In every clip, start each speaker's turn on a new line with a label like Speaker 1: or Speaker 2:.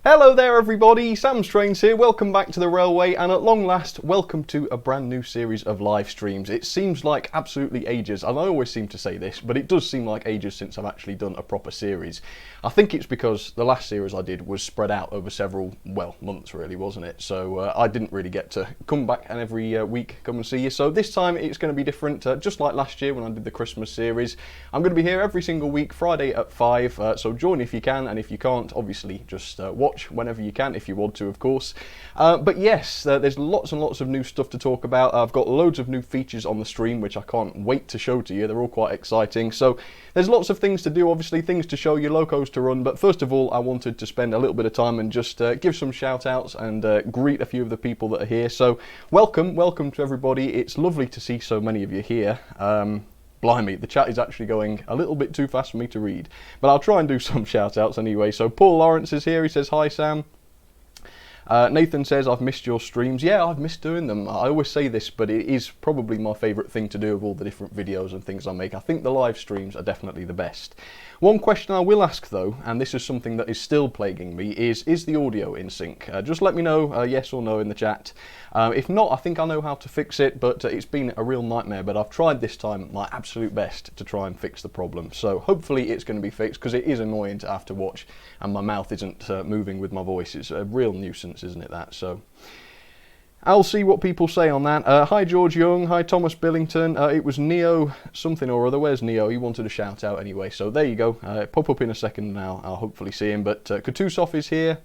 Speaker 1: Hello there everybody, Sam'sTrains here, welcome back to the railway, and at long last, welcome to a brand new series of live streams. It seems like absolutely ages, and I always seem to say this, but it does seem like ages since I've actually done a proper series. I think it's because the last series I did was spread out over several, well, months really, wasn't it? So I didn't really get to come back and every week come and see you. So this time it's going to be different, just like last year when I did the Christmas series. I'm going to be here every single week, Friday at 5, so join if you can, and if you can't, obviously just watch whenever you can, if you want to, of course. But yes, there's lots and lots of new stuff to talk about. I've got loads of new features on the stream, which I can't wait to show to you. They're all quite exciting. So there's lots of things to do, obviously, things to show you, locos to run. But first of all, I wanted to spend a little bit of time and just give some shout outs and greet a few of the people that are here. So welcome to everybody. It's lovely to see so many of you here. Blimey, the chat is actually going a little bit too fast for me to read. But I'll try and do some shout-outs anyway. So Paul Lawrence is here. He says, hi, Sam. Nathan says, I've missed your streams. Yeah, I've missed doing them. I always say this, but it is probably my favourite thing to do of all the different videos and things I make. I think the live streams are definitely the best. One question I will ask, though, and this is something that is still plaguing me, is the audio in sync? Just let me know yes or no in the chat. If not, I think I know how to fix it, but it's been a real nightmare. But I've tried this time my absolute best to try and fix the problem. So hopefully it's going to be fixed, because it is annoying to have to watch and my mouth isn't moving with my voice. It's a real nuisance, isn't it, that? So I'll see what people say on that. Hi George Young, hi Thomas Billington. It was Neo something or other. Where's Neo? He wanted a shout out anyway, so there you go. Pop up in a second now, I'll hopefully see him. But Katusov is here.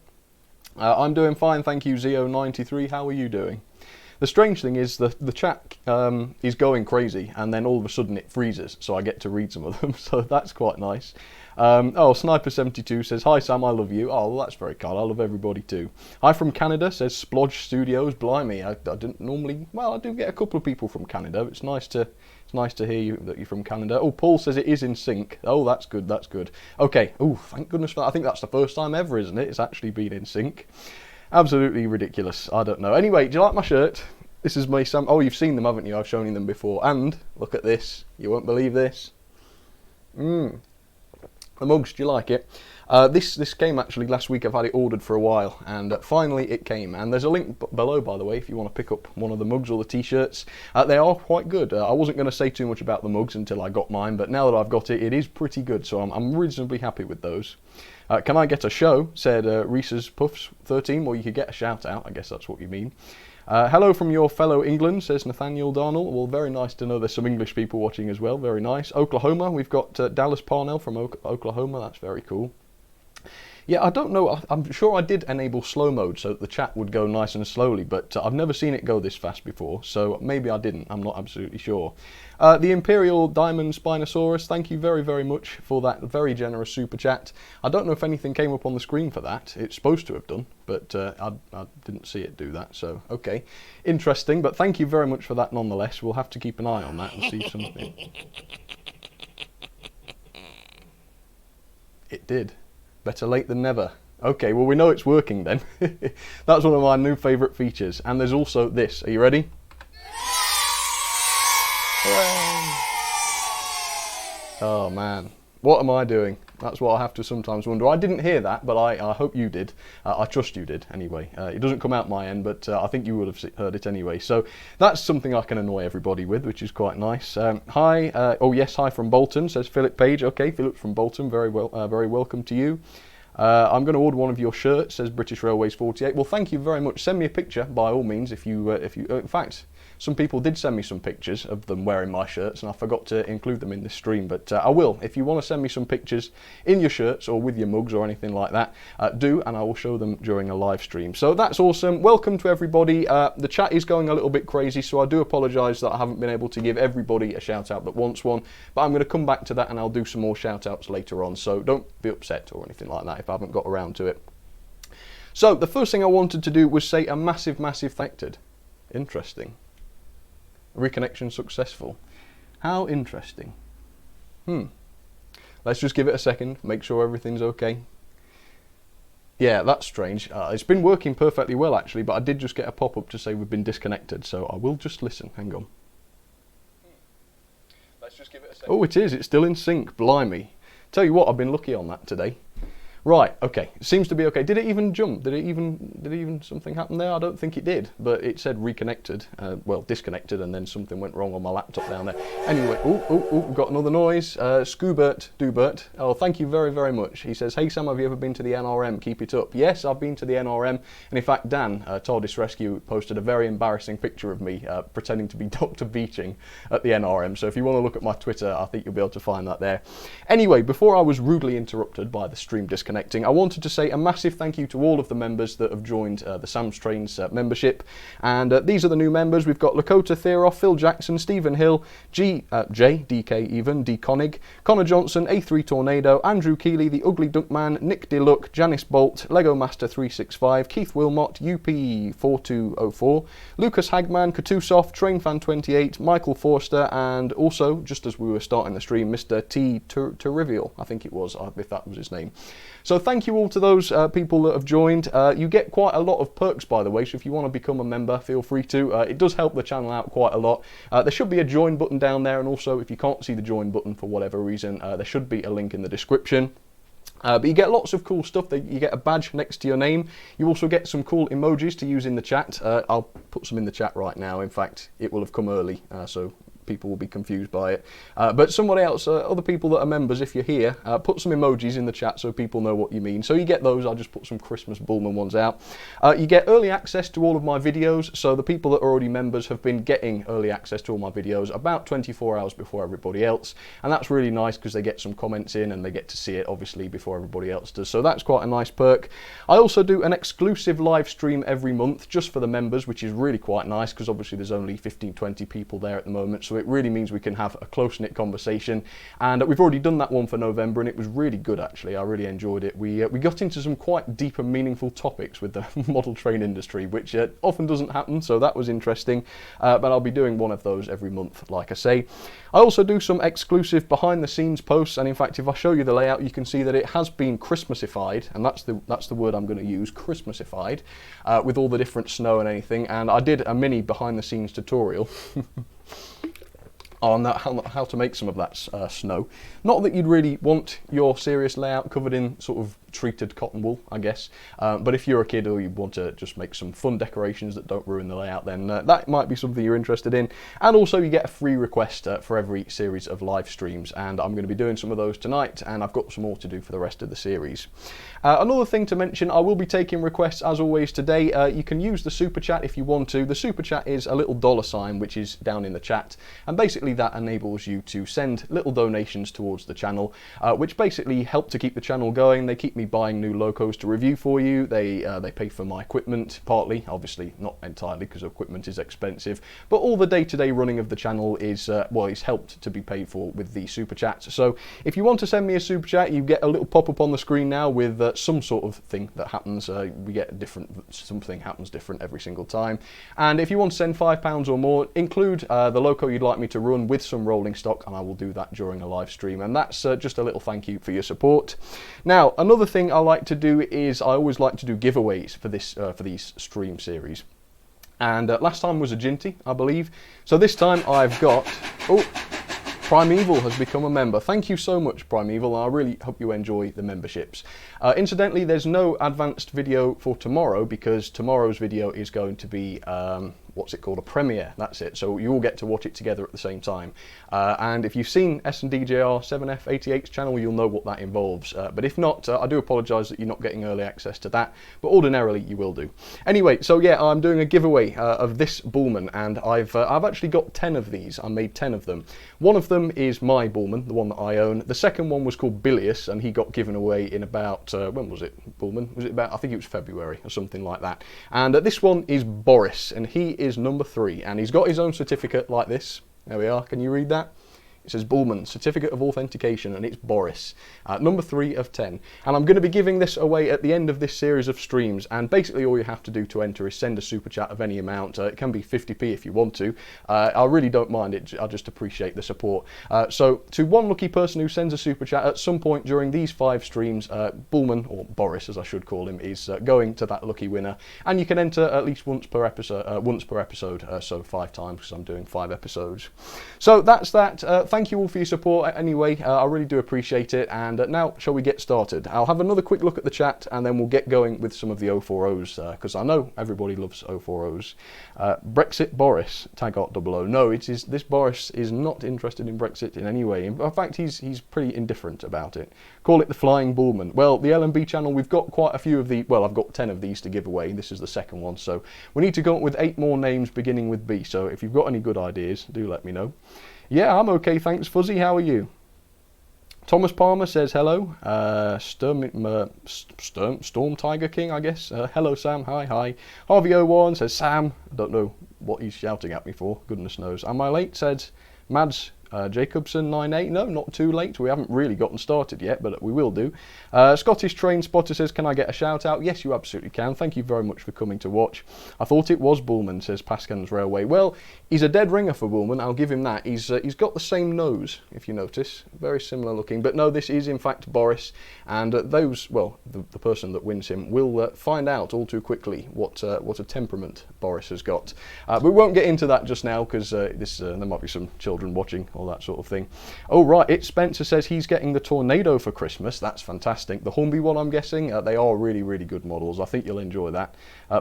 Speaker 1: I'm doing fine, thank you, Zeo93. How are you doing? The strange thing is the chat is going crazy, and then all of a sudden it freezes, so I get to read some of them, so that's quite nice. Oh, Sniper72 says, hi Sam, I love you. Oh, well, that's very kind, I love everybody too. Hi from Canada, says Splodge Studios. Blimey, I didn't normally, well, I do get a couple of people from Canada. It's nice to hear you that you're from Canada. Oh, Paul says it is in sync. Oh, that's good, that's good. Okay, oh, thank goodness for that. I think that's the first time ever, isn't it? It's actually been in sync. Absolutely ridiculous, I don't know. Anyway, do you like my shirt? This is my Sam. Oh, you've seen them, haven't you? I've shown you them before. And look at this. You won't believe this. The mugs, do you like it? This came actually last week. I've had it ordered for a while, and finally it came. And there's a link below, by the way, if you want to pick up one of the mugs or the t-shirts. They are quite good. I wasn't going to say too much about the mugs until I got mine, but now that I've got it, it is pretty good. So I'm reasonably happy with those. Can I get a show? Said Reese's Puffs 13. Well, you could get a shout out. I guess that's what you mean. Hello from your fellow England, says Nathaniel Darnell. Well, very nice to know there's some English people watching as well. Very nice. Oklahoma, we've got Dallas Parnell from Oklahoma. That's very cool. Yeah, I don't know. I'm sure I did enable slow mode so that the chat would go nice and slowly, but I've never seen it go this fast before, so maybe I didn't. I'm not absolutely sure. The Imperial Diamond Spinosaurus, thank you very, very much for that very generous super chat. I don't know if anything came up on the screen for that. It's supposed to have done, but I didn't see it do that, so okay. Interesting, but thank you very much for that nonetheless. We'll have to keep an eye on that and see something. It did. Better late than never. Okay, well we know it's working then. That's one of my new favourite features. And there's also this. Are you ready? Hooray! Oh man, what am I doing? That's what I have to sometimes wonder. I didn't hear that, but I hope you did. I trust you did anyway. It doesn't come out my end, but I think you would have heard it anyway. So that's something I can annoy everybody with, which is quite nice. Hi, oh yes, hi from Bolton, says Philip Page. Okay, Philip from Bolton, very welcome to you. I'm going to order one of your shirts, says British Railways 48. Well, thank you very much. Send me a picture by all means if you in fact, some people did send me some pictures of them wearing my shirts, and I forgot to include them in this stream, but I will. If you want to send me some pictures in your shirts or with your mugs or anything like that, do, and I will show them during a live stream. So that's awesome. Welcome to everybody. The chat is going a little bit crazy, so I do apologise that I haven't been able to give everybody a shout out that wants one, but I'm going to come back to that and I'll do some more shout outs later on, so don't be upset or anything like that if I haven't got around to it. So the first thing I wanted to do was say a massive thanked. Interesting. Reconnection successful. How interesting. Let's just give it a second, make sure everything's okay. Yeah, that's strange. It's been working perfectly well actually, but I did just get a pop-up to say we've been disconnected, so I will just listen. Hang on. Let's just give it a second. Oh, it is. It's still in sync. Blimey. Tell you what, I've been lucky on that today. Right, okay, it seems to be okay. Did it even jump? Did it even something happen there? I don't think it did, but it said reconnected, well, disconnected, and then something went wrong on my laptop down there. Anyway, we've got another noise. Scoobert Dubert, oh, thank you very, very much. He says, hey Sam, have you ever been to the NRM? Keep it up. Yes, I've been to the NRM, and in fact, Dan, TARDIS Rescue, posted a very embarrassing picture of me pretending to be Dr. Beeching at the NRM, so if you want to look at my Twitter, I think you'll be able to find that there. Anyway, before I was rudely interrupted by the stream disconnecting, I wanted to say a massive thank you to all of the members that have joined the Sam'sTrains membership, and these are the new members. We've got Lakota Theroff, Phil Jackson, Stephen Hill, Jay, DK even, D Conig, Connor Johnson, A3 Tornado, Andrew Keeley, The Ugly Duckman, Nick DeLuck, Janice Bolt, Lego Master 365, Keith Wilmot, UP4204, Lucas Hagman, Katusoff, TrainFan28, Michael Forster, and also, just as we were starting the stream, Mr. T. Terrivial, I think it was, if that was his name. So thank you all to those people that have joined. You get quite a lot of perks, by the way, so if you want to become a member, feel free to. It does help the channel out quite a lot. There should be a join button down there, and also if you can't see the join button for whatever reason, there should be a link in the description. But you get lots of cool stuff. You get a badge next to your name. You also get some cool emojis to use in the chat. I'll put some in the chat right now. In fact, it will have come early, so people will be confused by it. But somebody else, other people that are members, if you're here, put some emojis in the chat so people know what you mean. So you get those. I'll just put some Christmas Bullman ones out. You get early access to all of my videos. So the people that are already members have been getting early access to all my videos about 24 hours before everybody else. And that's really nice because they get some comments in and they get to see it, obviously, before everybody else does. So that's quite a nice perk. I also do an exclusive live stream every month just for the members, which is really quite nice because obviously there's only 15-20 people there at the moment. So it really means we can have a close-knit conversation, and we've already done that one for November, and it was really good actually. I really enjoyed it. We got into some quite deep and meaningful topics with the model train industry, which often doesn't happen, so that was interesting. But I'll be doing one of those every month, like I say. I also do some exclusive behind-the-scenes posts, and in fact, if I show you the layout, you can see that it has been Christmasified, and that's the word I'm going to use, Christmasified, with all the different snow and anything. And I did a mini behind-the-scenes tutorial on how to make some of that snow. Not that you'd really want your serious layout covered in sort of treated cotton wool, I guess, but if you're a kid or you want to just make some fun decorations that don't ruin the layout, then that might be something you're interested in. And also you get a free request for every series of live streams, and I'm going to be doing some of those tonight, and I've got some more to do for the rest of the series. Another thing to mention, I will be taking requests as always today. You can use the super chat if you want to. The super chat is a little $sign which is down in the chat, and basically that enables you to send little donations towards the channel, which basically help to keep the channel going. They keep me buying new locos to review for you. They pay for my equipment partly, obviously not entirely because equipment is expensive, but all the day-to-day running of the channel is is helped to be paid for with the super chats. So if you want to send me a super chat, you get a little pop-up on the screen now with some sort of thing that happens. We get something happens different every single time. And if you want to send £5 or more, include the loco you'd like me to run with some rolling stock, and I will do that during a live stream. And that's just a little thank you for your support. Now, another thing I like to do is I always like to do giveaways for these stream series. And last time was a Ginty, I believe. So this time I've got... Oh, Primeval has become a member. Thank you so much, Primeval. I really hope you enjoy the memberships. Incidentally, there's no advanced video for tomorrow because tomorrow's video is going to be... what's it called? A premiere, that's it. So you all get to watch it together at the same time. And if you've seen S&DJR 7F88's channel, you'll know what that involves. But if not, I do apologise that you're not getting early access to that, but ordinarily you will do. Anyway, so yeah, I'm doing a giveaway of this Bullman, and I've actually got 10 of these. I made 10 of them. One of them is my Bullman, the one that I own. The second one was called Bilius, and he got given away in about, when was it, Bullman? Was it about, I think it was February or something like that. And this one is Boris, and he is number 3, and he's got his own certificate like this. There we are. Can you read that? It says Bullman, Certificate of Authentication, and it's Boris. Number 3 of 10. And I'm going to be giving this away at the end of this series of streams, and basically all you have to do to enter is send a super chat of any amount. It can be 50p if you want to. I really don't mind it, I just appreciate the support. So to one lucky person who sends a super chat at some point during these 5 streams, Bullman, or Boris as I should call him, is going to that lucky winner. And you can enter at least once per episode, so 5 times because I'm doing 5 episodes. So that's that. Thank you all for your support anyway. I really do appreciate it. And now shall we get started? I'll have another quick look at the chat and then we'll get going with some of the 040s because I know everybody loves 040s. Brexit Boris, tag art 00. No, this Boris is not interested in Brexit in any way. In fact, he's pretty indifferent about it. Call it the Flying Bullman. Well, the LMB channel, we've got quite a few of the, well, I've got 10 of these to give away. This is the second one, so we need to go up with 8 more names beginning with B. So if you've got any good ideas, do let me know. Yeah, I'm okay, thanks. Fuzzy, how are you? Thomas Palmer says hello. Storm Tiger King, I guess. Hello, Sam. Hi. Harvey01 says Sam. I don't know what he's shouting at me for. Goodness knows. Am I late? Says Mads Jacobson 98. No, not too late. We haven't really gotten started yet, but we will do. Scottish Train Spotter says, can I get a shout out? Yes, you absolutely can. Thank you very much for coming to watch. I thought it was Bullman, says Pascan's Railway. Well, he's a dead ringer for Bullman, I'll give him that. He's got the same nose, if you notice. Very similar looking. But no, this is in fact Boris. And the person that wins him will find out all too quickly what a temperament Boris has got. But we won't get into that just now because there might be some children watching, all that sort of thing. Oh right, it's Spencer says he's getting the Tornado for Christmas. That's fantastic. The Hornby one, I'm guessing. They are really, really good models. I think you'll enjoy that.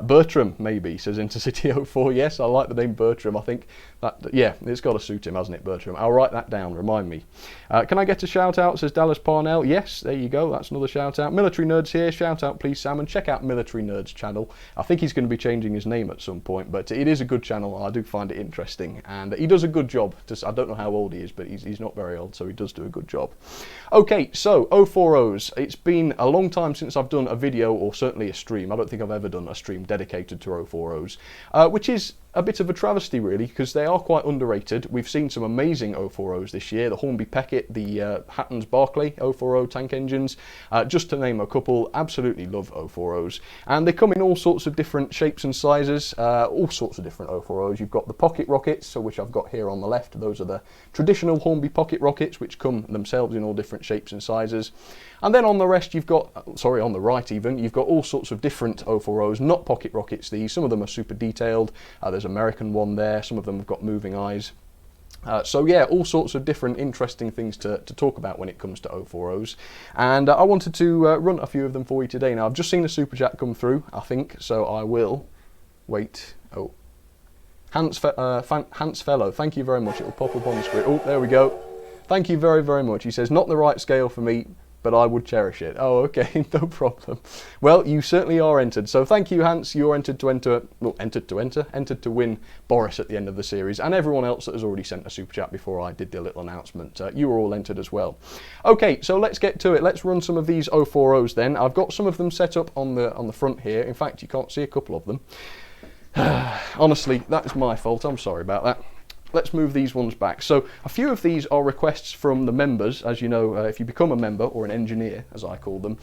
Speaker 1: Bertram, maybe, says Intercity 04. Yes, I like the name Bertram. I think that, yeah, it's got to suit him, hasn't it, Bertram? I'll write that down, remind me. Can I get a shout out, says Dallas Parnell? Yes, there you go, that's another shout out. Military Nerds here, shout out please, Sam, and check out Military Nerds channel. I think he's going to be changing his name at some point, but it is a good channel. I do find it interesting, and he does a good job. I don't know how old he is, but he's not very old, so he does do a good job. Okay, so 040s. It's been a long time since I've done a video, or certainly a stream. I don't think I've ever done a stream dedicated to 040s, which is a bit of a travesty really, because they are quite underrated. We've seen some amazing 040s this year, the Hornby Peckett, the Hattons Barclay 040 tank engines, just to name a couple. Absolutely love 040s, and they come in all sorts of different shapes and sizes, all sorts of different 040s. You've got the pocket rockets, so which I've got here on the left. Those are the traditional Hornby pocket rockets, which come themselves in all different shapes and sizes. And then on the rest you've got, on the right even, you've got all sorts of different 040s, not pocket rockets these. Some of them are super detailed. There's American one there, some of them have got moving eyes. So yeah, all sorts of different interesting things to talk about when it comes to 040s. And I wanted to run a few of them for you today. Now I've just seen a super chat come through, I think, so I will wait. Oh, Hans Fellow, thank you very much. It'll pop up on the screen. Oh, there we go. Thank you very, very much. He says, not the right scale for me, but I would cherish it. Oh, okay, no problem. Well, you certainly are entered. So thank you, Hans. You're entered to win Boris at the end of the series, and everyone else that has already sent a super chat before I did the little announcement. You were all entered as well. Okay, so let's get to it. Let's run some of these 040s then. I've got some of them set up on the front here. In fact, you can't see a couple of them. Honestly, that's my fault. I'm sorry about that. Let's move these ones back. So a few of these are requests from the members. As you know, if you become a member, or an engineer as I call them,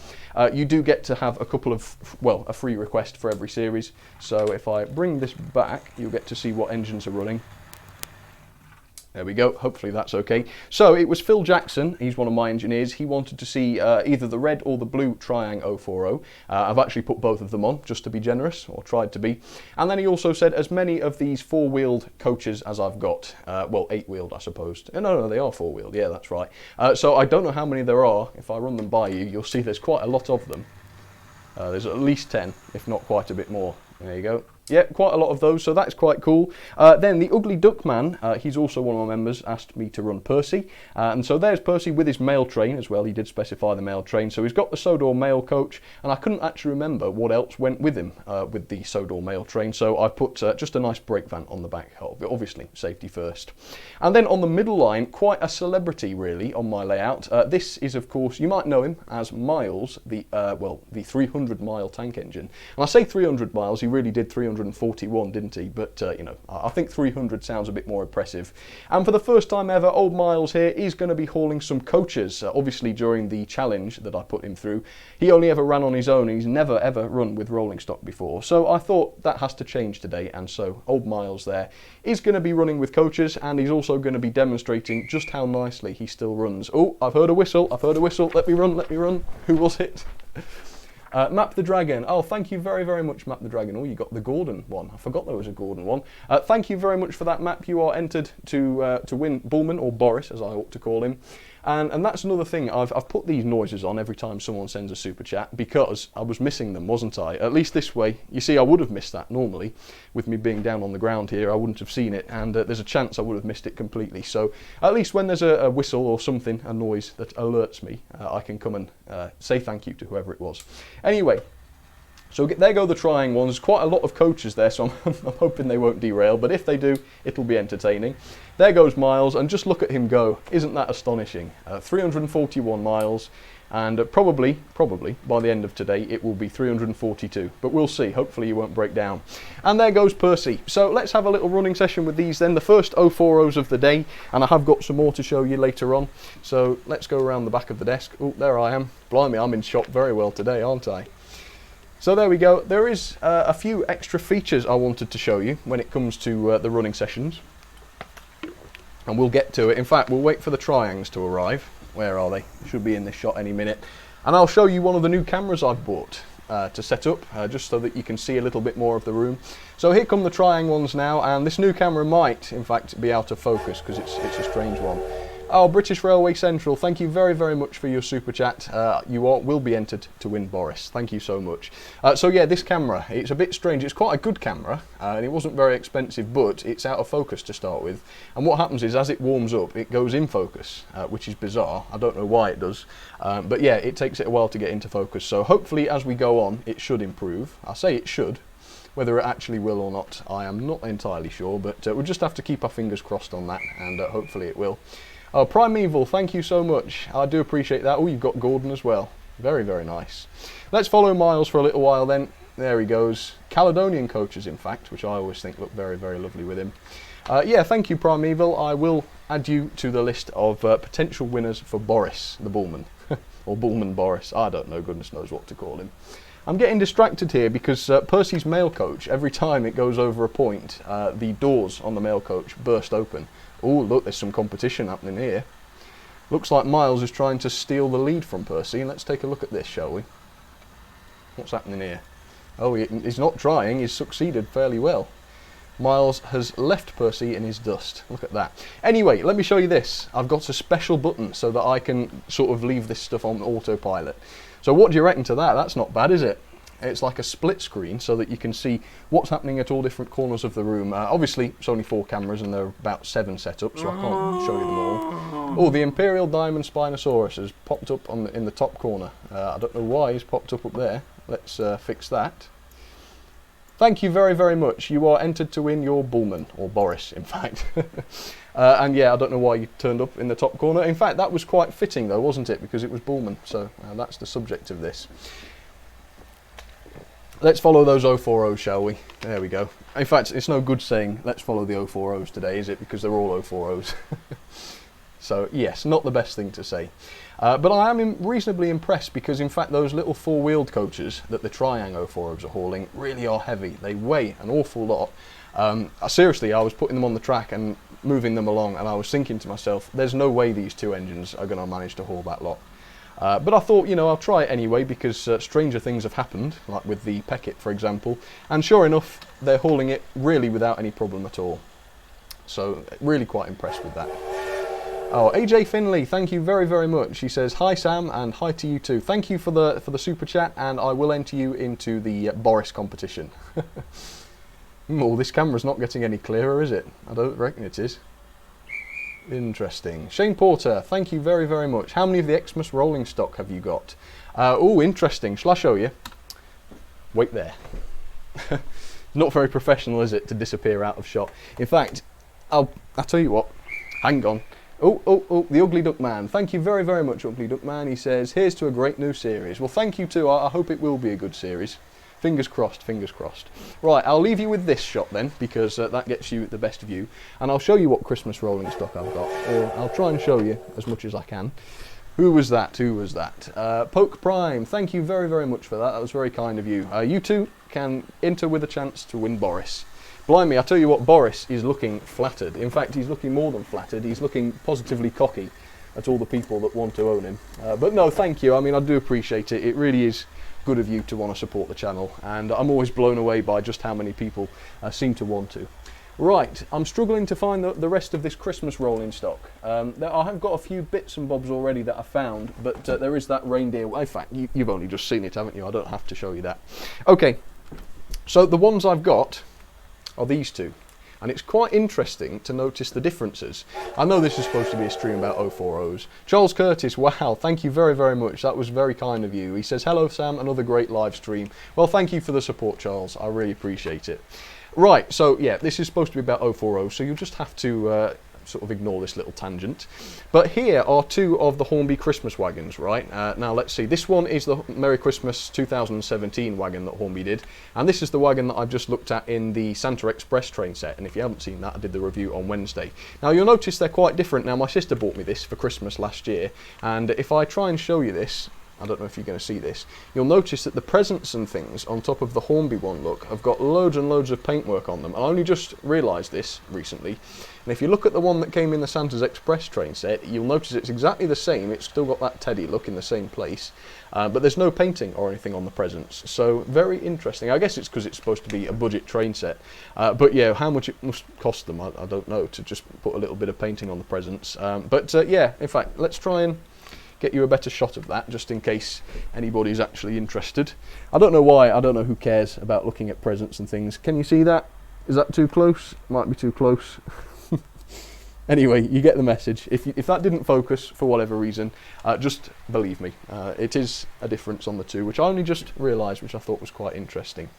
Speaker 1: you do get to have a couple of, a free request for every series. So if I bring this back, you'll get to see what engines are running. There we go, hopefully that's okay. So it was Phil Jackson, he's one of my engineers. He wanted to see either the red or the blue Triang 040. I've actually put both of them on, just to be generous, or tried to be. And then he also said as many of these 4-wheeled coaches as I've got. 8-wheeled I suppose. No, they are 4-wheeled, yeah, that's right. So I don't know how many there are. If I run them by you, you'll see there's quite a lot of them. There's at least 10, if not quite a bit more. There you go. Yeah, quite a lot of those, so that's quite cool. Then the Ugly Duck Man, he's also one of my members, asked me to run Percy. And so there's Percy with his mail train as well. He did specify the mail train. So he's got the Sodor mail coach, and I couldn't actually remember what else went with him with the Sodor mail train. So I put just a nice brake van on the back, obviously safety first. And then on the middle line, quite a celebrity really on my layout. This is, of course, you might know him as Miles, the 300-mile tank engine. And I say 300 miles, he really did 300 241, didn't he? But, you know, I think 300 sounds a bit more impressive. And for the first time ever, old Miles here is going to be hauling some coaches. Obviously, during the challenge that I put him through, he only ever ran on his own. He's never, ever run with rolling stock before. So I thought that has to change today. And so old Miles there is going to be running with coaches, and he's also going to be demonstrating just how nicely he still runs. Oh, I've heard a whistle. I've heard a whistle. Let me run. Let me run. Who was it? Map the Dragon. Oh, thank you very, very much, Map the Dragon. Oh, you got the Gordon one. I forgot there was a Gordon one. Thank you very much for that map. You are entered to win Bullman, or Boris, as I ought to call him. And that's another thing. I've put these noises on every time someone sends a super chat because I was missing them, wasn't I? At least this way. You see, I would have missed that normally. With me being down on the ground here, I wouldn't have seen it, and there's a chance I would have missed it completely. So at least when there's a whistle or something, a noise that alerts me, I can come and say thank you to whoever it was. Anyway, so there go the trying ones. Quite a lot of coaches there, so I'm hoping they won't derail, but if they do, it'll be entertaining. There goes Miles, and just look at him go. Isn't that astonishing? 341 miles, and probably, by the end of today, it will be 342. But we'll see. Hopefully he won't break down. And there goes Percy. So let's have a little running session with these then. The first 040s of the day, and I have got some more to show you later on. So let's go around the back of the desk. Oh, there I am. Blimey, I'm in shot very well today, aren't I? So there we go. There is a few extra features I wanted to show you when it comes to the running sessions. And we'll get to it. In fact, we'll wait for the triangs to arrive. Where are they? Should be in this shot any minute. And I'll show you one of the new cameras I've bought to set up, just so that you can see a little bit more of the room. So here come the triang ones now, and this new camera might, in fact, be out of focus because it's a strange one. Oh, British Railway Central, thank you very, very much for your super chat. You will be entered to win Boris. Thank you so much. So yeah, this camera, it's a bit strange. It's quite a good camera, and it wasn't very expensive, but it's out of focus to start with. And what happens is, as it warms up, it goes in focus, which is bizarre. I don't know why it does. But yeah, it takes it a while to get into focus. So hopefully, as we go on, it should improve. I say it should. Whether it actually will or not, I am not entirely sure, but we'll just have to keep our fingers crossed on that, and hopefully it will. Oh, Primeval, thank you so much. I do appreciate that. Oh, you've got Gordon as well. Very, very nice. Let's follow Miles for a little while then. There he goes. Caledonian coaches, in fact, which I always think look very, very lovely with him. Yeah, thank you, Primeval. I will add you to the list of potential winners for Boris, the Bullman. Or Bullman Boris. I don't know, goodness knows what to call him. I'm getting distracted here because Percy's mail coach, every time it goes over a point, the doors on the mail coach burst open. Oh, look, there's some competition happening here. Looks like Miles is trying to steal the lead from Percy. Let's take a look at this, shall we? What's happening here? Oh, he's not trying. He's succeeded fairly well. Miles has left Percy in his dust. Look at that. Anyway, let me show you this. I've got a special button so that I can sort of leave this stuff on autopilot. So what do you reckon to that? That's not bad, is it? It's like a split screen so that you can see what's happening at all different corners of the room. Obviously, it's only 4 cameras and there are about 7 set up, so I can't show you them all. Oh, the Imperial Diamond Spinosaurus has popped up in the top corner. I don't know why he's popped up there. Let's fix that. Thank you very, very much. You are entered to win your Bullman, or Boris, in fact. And yeah, I don't know why you turned up in the top corner. In fact, that was quite fitting, though, wasn't it? Because it was Bullman, so that's the subject of this. Let's follow those 040s, shall we? There we go. In fact, it's no good saying, let's follow the 040s today, is it? Because they're all 040s. So, yes, not the best thing to say. But I am reasonably impressed because, in fact, those little 4-wheeled coaches that the Triang 040s are hauling really are heavy. They weigh an awful lot. Seriously, I was putting them on the track and moving them along, and I was thinking to myself, there's no way these 2 engines are going to manage to haul that lot. But I thought, you know, I'll try it anyway because stranger things have happened, like with the Peckett, for example. And sure enough, they're hauling it really without any problem at all. So, really quite impressed with that. Oh, AJ Finley, thank you very, very much. He says, hi Sam, and hi to you too. Thank you for the super chat, and I will enter you into the Boris competition. Oh, this camera's not getting any clearer, is it? I don't reckon it is. Interesting. Shane Porter, thank you very, very much. How many of the Xmas rolling stock have you got? Oh, interesting. Shall I show you? Wait there. Not very professional, is it, to disappear out of shot? In fact, I'll tell you what. Hang on. Oh, the Ugly Duck Man. Thank you very, very much, Ugly Duck Man. He says, here's to a great new series. Well, thank you too. I hope it will be a good series. Fingers crossed, fingers crossed. Right, I'll leave you with this shot then, because that gets you the best view. And I'll show you what Christmas rolling stock I've got, or I'll try and show you as much as I can. Who was that? Who was that? Poke Prime, thank you very, very much for that. That was very kind of you. You too can enter with a chance to win Boris. Blimey, I tell you what, Boris is looking flattered. In fact, he's looking more than flattered. He's looking positively cocky at all the people that want to own him. But no, thank you. I mean, I do appreciate it. It really is good of you to want to support the channel, and I'm always blown away by just how many people seem to want to. Right, I'm struggling to find the rest of this Christmas rolling stock. I have got a few bits and bobs already that I found, but there is that reindeer. In fact, you've only just seen it, haven't you? I don't have to show you that. Okay, so the ones I've got are these two. And it's quite interesting to notice the differences. I know this is supposed to be a stream about 040s. Charles Curtis, wow, thank you very, very much. That was very kind of you. He says, hello Sam, another great live stream. Well, thank you for the support, Charles. I really appreciate it. Right, so yeah, this is supposed to be about 040s, so you'll just have to sort of ignore this little tangent. But here are two of the Hornby Christmas wagons, right? Now let's see, this one is the Merry Christmas 2017 wagon that Hornby did, and this is the wagon that I've just looked at in the Santa Express train set, and if you haven't seen that, I did the review on Wednesday. Now you'll notice they're quite different. Now my sister bought me this for Christmas last year, and if I try and show you this, I don't know if you're going to see this, you'll notice that the presents and things on top of the Hornby one, look, have got loads and loads of paintwork on them. I only just realised this recently, and if you look at the one that came in the Santa's Express train set, you'll notice it's exactly the same. It's still got that teddy look in the same place, but there's no painting or anything on the presents, so very interesting. I guess it's because it's supposed to be a budget train set, but yeah, how much it must cost them, I don't know, to just put a little bit of painting on the presents. Yeah, in fact, let's try and get you a better shot of that, just in case anybody's actually interested. I don't know why, I don't know who cares about looking at presents and things. Can you see that? Is that too close? Might be too close. Anyway, you get the message. If that didn't focus for whatever reason, just believe me, it is a difference on the two, which I only just realised, which I thought was quite interesting.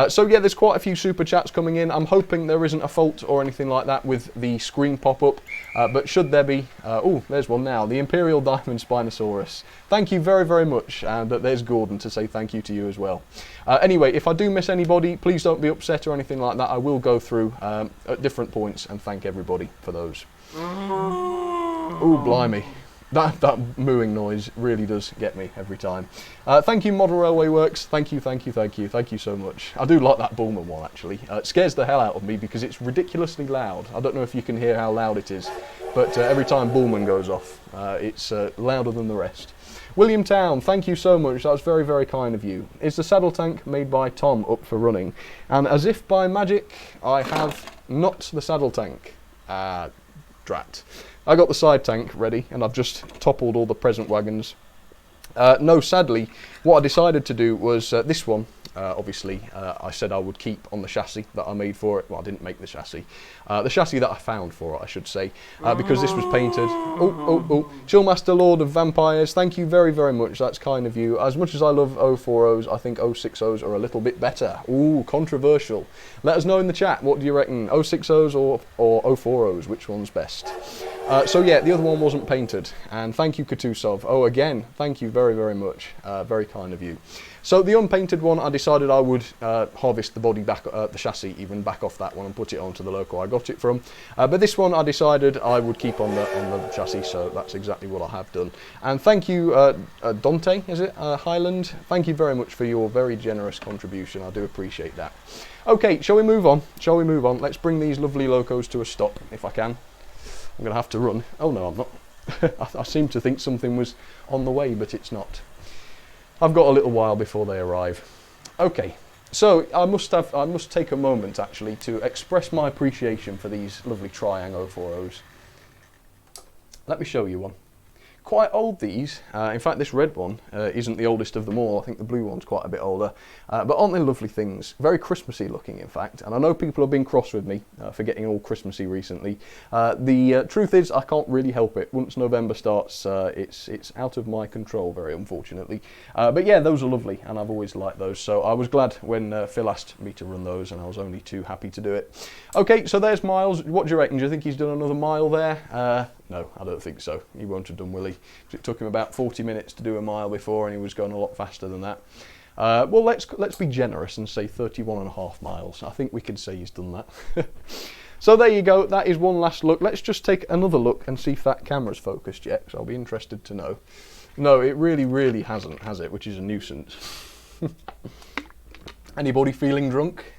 Speaker 1: So yeah, there's quite a few super chats coming in. I'm hoping there isn't a fault or anything like that with the screen pop-up, but should there be, oh, there's one now, the Imperial Diamond Spinosaurus. Thank you very, very much, and there's Gordon to say thank you to you as well. Anyway, if I do miss anybody, please don't be upset or anything like that. I will go through at different points and thank everybody for those. Oh, blimey. That mooing noise really does get me every time. Thank you, Model Railway Works. Thank you, thank you, thank you, thank you so much. I do like that Bullman one, actually. It scares the hell out of me because it's ridiculously loud. I don't know if you can hear how loud it is, but every time Bullman goes off, it's louder than the rest. William Town, thank you so much. That's very, very kind of you. Is the saddle tank made by Tom up for running? And as if by magic, I have not the saddle tank. Drat. I got the side tank ready, and I've just toppled all the present wagons. No, sadly, what I decided to do was this one. Obviously, I said I would keep on the chassis that I made for it. Well, I didn't make the chassis that I found for it, I should say, because this was painted. Oh, Chillmaster Lord of Vampires, thank you very, very much. That's kind of you. As much as I love 040s, I think 060s are a little bit better. Ooh, controversial. Let us know in the chat. What do you reckon? 060s or 040s? Which one's best? So yeah, the other one wasn't painted, and thank you, Katusov. Oh, again, thank you very, very much. Very kind of you. So the unpainted one, I decided I would harvest the body back, the chassis even back off that one and put it onto the loco I got it from. But this one I decided I would keep on the chassis, so that's exactly what I have done. And thank you, Dante, is it? Highland? Thank you very much for your very generous contribution. I do appreciate that. Okay, shall we move on? Shall we move on? Let's bring these lovely locos to a stop, if I can. I'm going to have to run. Oh no, I'm not. I seem to think something was on the way, but it's not. I've got a little while before they arrive. Okay, so I must take a moment actually to express my appreciation for these lovely Triangle 040s. Let me show you one. Quite old, these. In fact, this red one isn't the oldest of them all. I think the blue one's quite a bit older. But aren't they lovely things? Very Christmassy looking, in fact. And I know people have been cross with me for getting all Christmassy recently. The truth is, I can't really help it. Once November starts, it's out of my control, very unfortunately. But yeah, those are lovely, and I've always liked those. So I was glad when Phil asked me to run those, and I was only too happy to do it. Okay, so there's Miles. What do you reckon? Do you think he's done another mile there? No, I don't think so. He won't have done, will he? It took him about 40 minutes to do a mile before, and he was going a lot faster than that. Well, let's be generous and say 31.5 miles. I think we can say he's done that. So there you go, that is one last look. Let's just take another look and see if that camera's focused yet, so I'll be interested to know. No, it really hasn't, has it? Which is a nuisance. Anybody feeling drunk,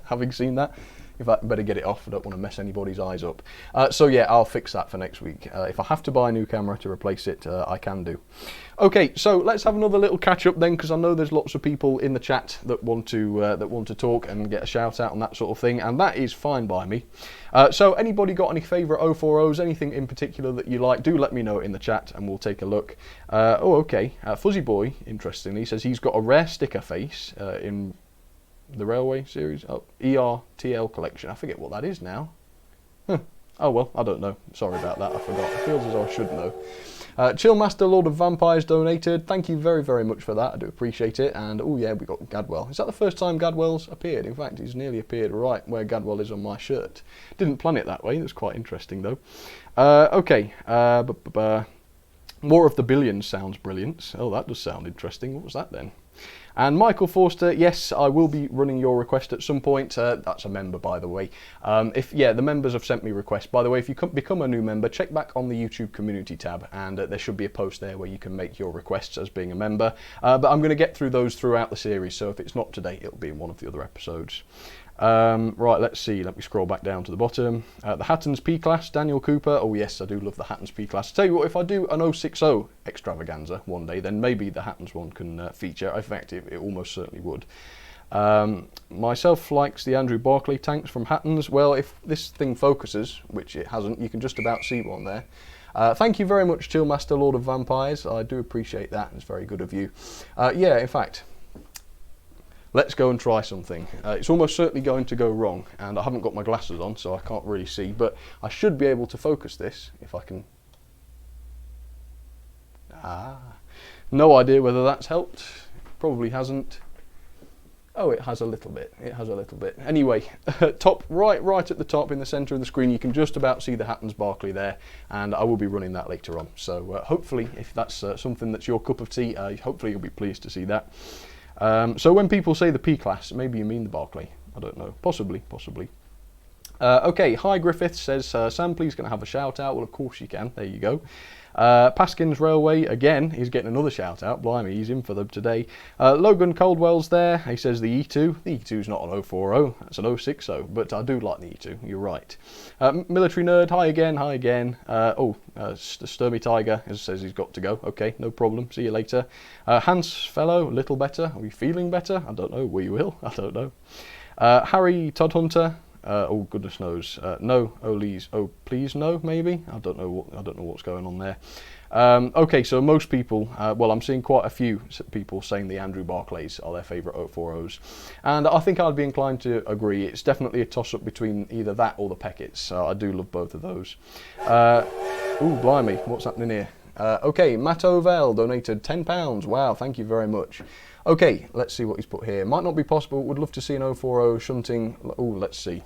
Speaker 1: having seen that? In fact, better get it off, I don't want to mess anybody's eyes up. So yeah, I'll fix that for next week. If I have to buy a new camera to replace it, I can do. Okay, so let's have another little catch up then, because I know there's lots of people in the chat that want to talk and get a shout out and that sort of thing, and that is fine by me. So anybody got any favourite 040s, anything in particular that you like, do let me know in the chat and we'll take a look. Oh, okay, Fuzzy Boy, interestingly, says he's got a rare sticker face in the Railway series, ERTL collection. I forget what that is now. Oh well, I don't know. Sorry about that, I forgot. It feels as though I should know. Chillmaster Lord of Vampires donated. Thank you very much for that. I do appreciate it. And oh yeah, we got Gadwell. Is that the first time Gadwell's appeared? In fact, he's nearly appeared right where Gadwell is on my shirt. Didn't plan it that way. That's quite interesting though. Okay. More of the Billions sounds brilliant. Oh, that does sound interesting. What was that then? And Michael Forster, yes, I will be running your request at some point. That's a member, by the way. The members have sent me requests. By the way, if you become a new member, check back on the YouTube community tab, and there should be a post there where you can make your requests as being a member. But I'm going to get through those throughout the series, so if it's not today, it'll be in one of the other episodes. Right, let's see. Let me scroll back down to the bottom. The Hattons P-Class, Daniel Cooper. Oh yes, I do love the Hattons P-Class. Tell you what, if I do an 060 Extravaganza one day, then maybe the Hattons one can feature. In fact, it almost certainly would. Myself likes the Andrew Barclay tanks from Hattons. Well, if this thing focuses, which it hasn't, you can just about see one there. Thank you very much, Chillmaster Lord of Vampires. I do appreciate that. It's very good of you. Yeah, in fact, let's go and try something. It's almost certainly going to go wrong, and I haven't got my glasses on, so I can't really see, but I should be able to focus this if I can. No idea whether that's helped. Probably hasn't. Oh, it has a little bit. It has a little bit. Anyway, top right at the top in the centre of the screen, you can just about see the Hattons Barclay there, and I will be running that later on. So hopefully, if that's something that's your cup of tea, hopefully you'll be pleased to see that. So when people say the P-Class, maybe you mean the Barclay. I don't know. Possibly. Okay, Hi Griffith says, Sam, please can I have a shout out? Well, of course you can. There you go. Paskin's Railway, again, he's getting another shout out. Blimey, he's in for them today. Logan Coldwell's there. He says the E2. The E2's not an 040, that's an 060, but I do like the E2, you're right. Military Nerd, hi again. Sturmy Tiger says he's got to go. Okay, no problem, see you later. Hans Fellow, a little better. Are we feeling better? I don't know, we will, I don't know. Harry Todd Hunter, oh goodness knows, no, please no, maybe. I don't know what's going on there. Okay, so most people, well, I'm seeing quite a few people saying the Andrew Barclays are their favourite 040s, and I think I'd be inclined to agree. It's definitely a toss-up between either that or the Peckets. I do love both of those. Ooh, blimey, what's happening here? Okay, Matt Ovell donated £10. Wow, thank you very much. Okay, let's see what he's put here. Might not be possible, would love to see an 040 shunting. Oh, let's see.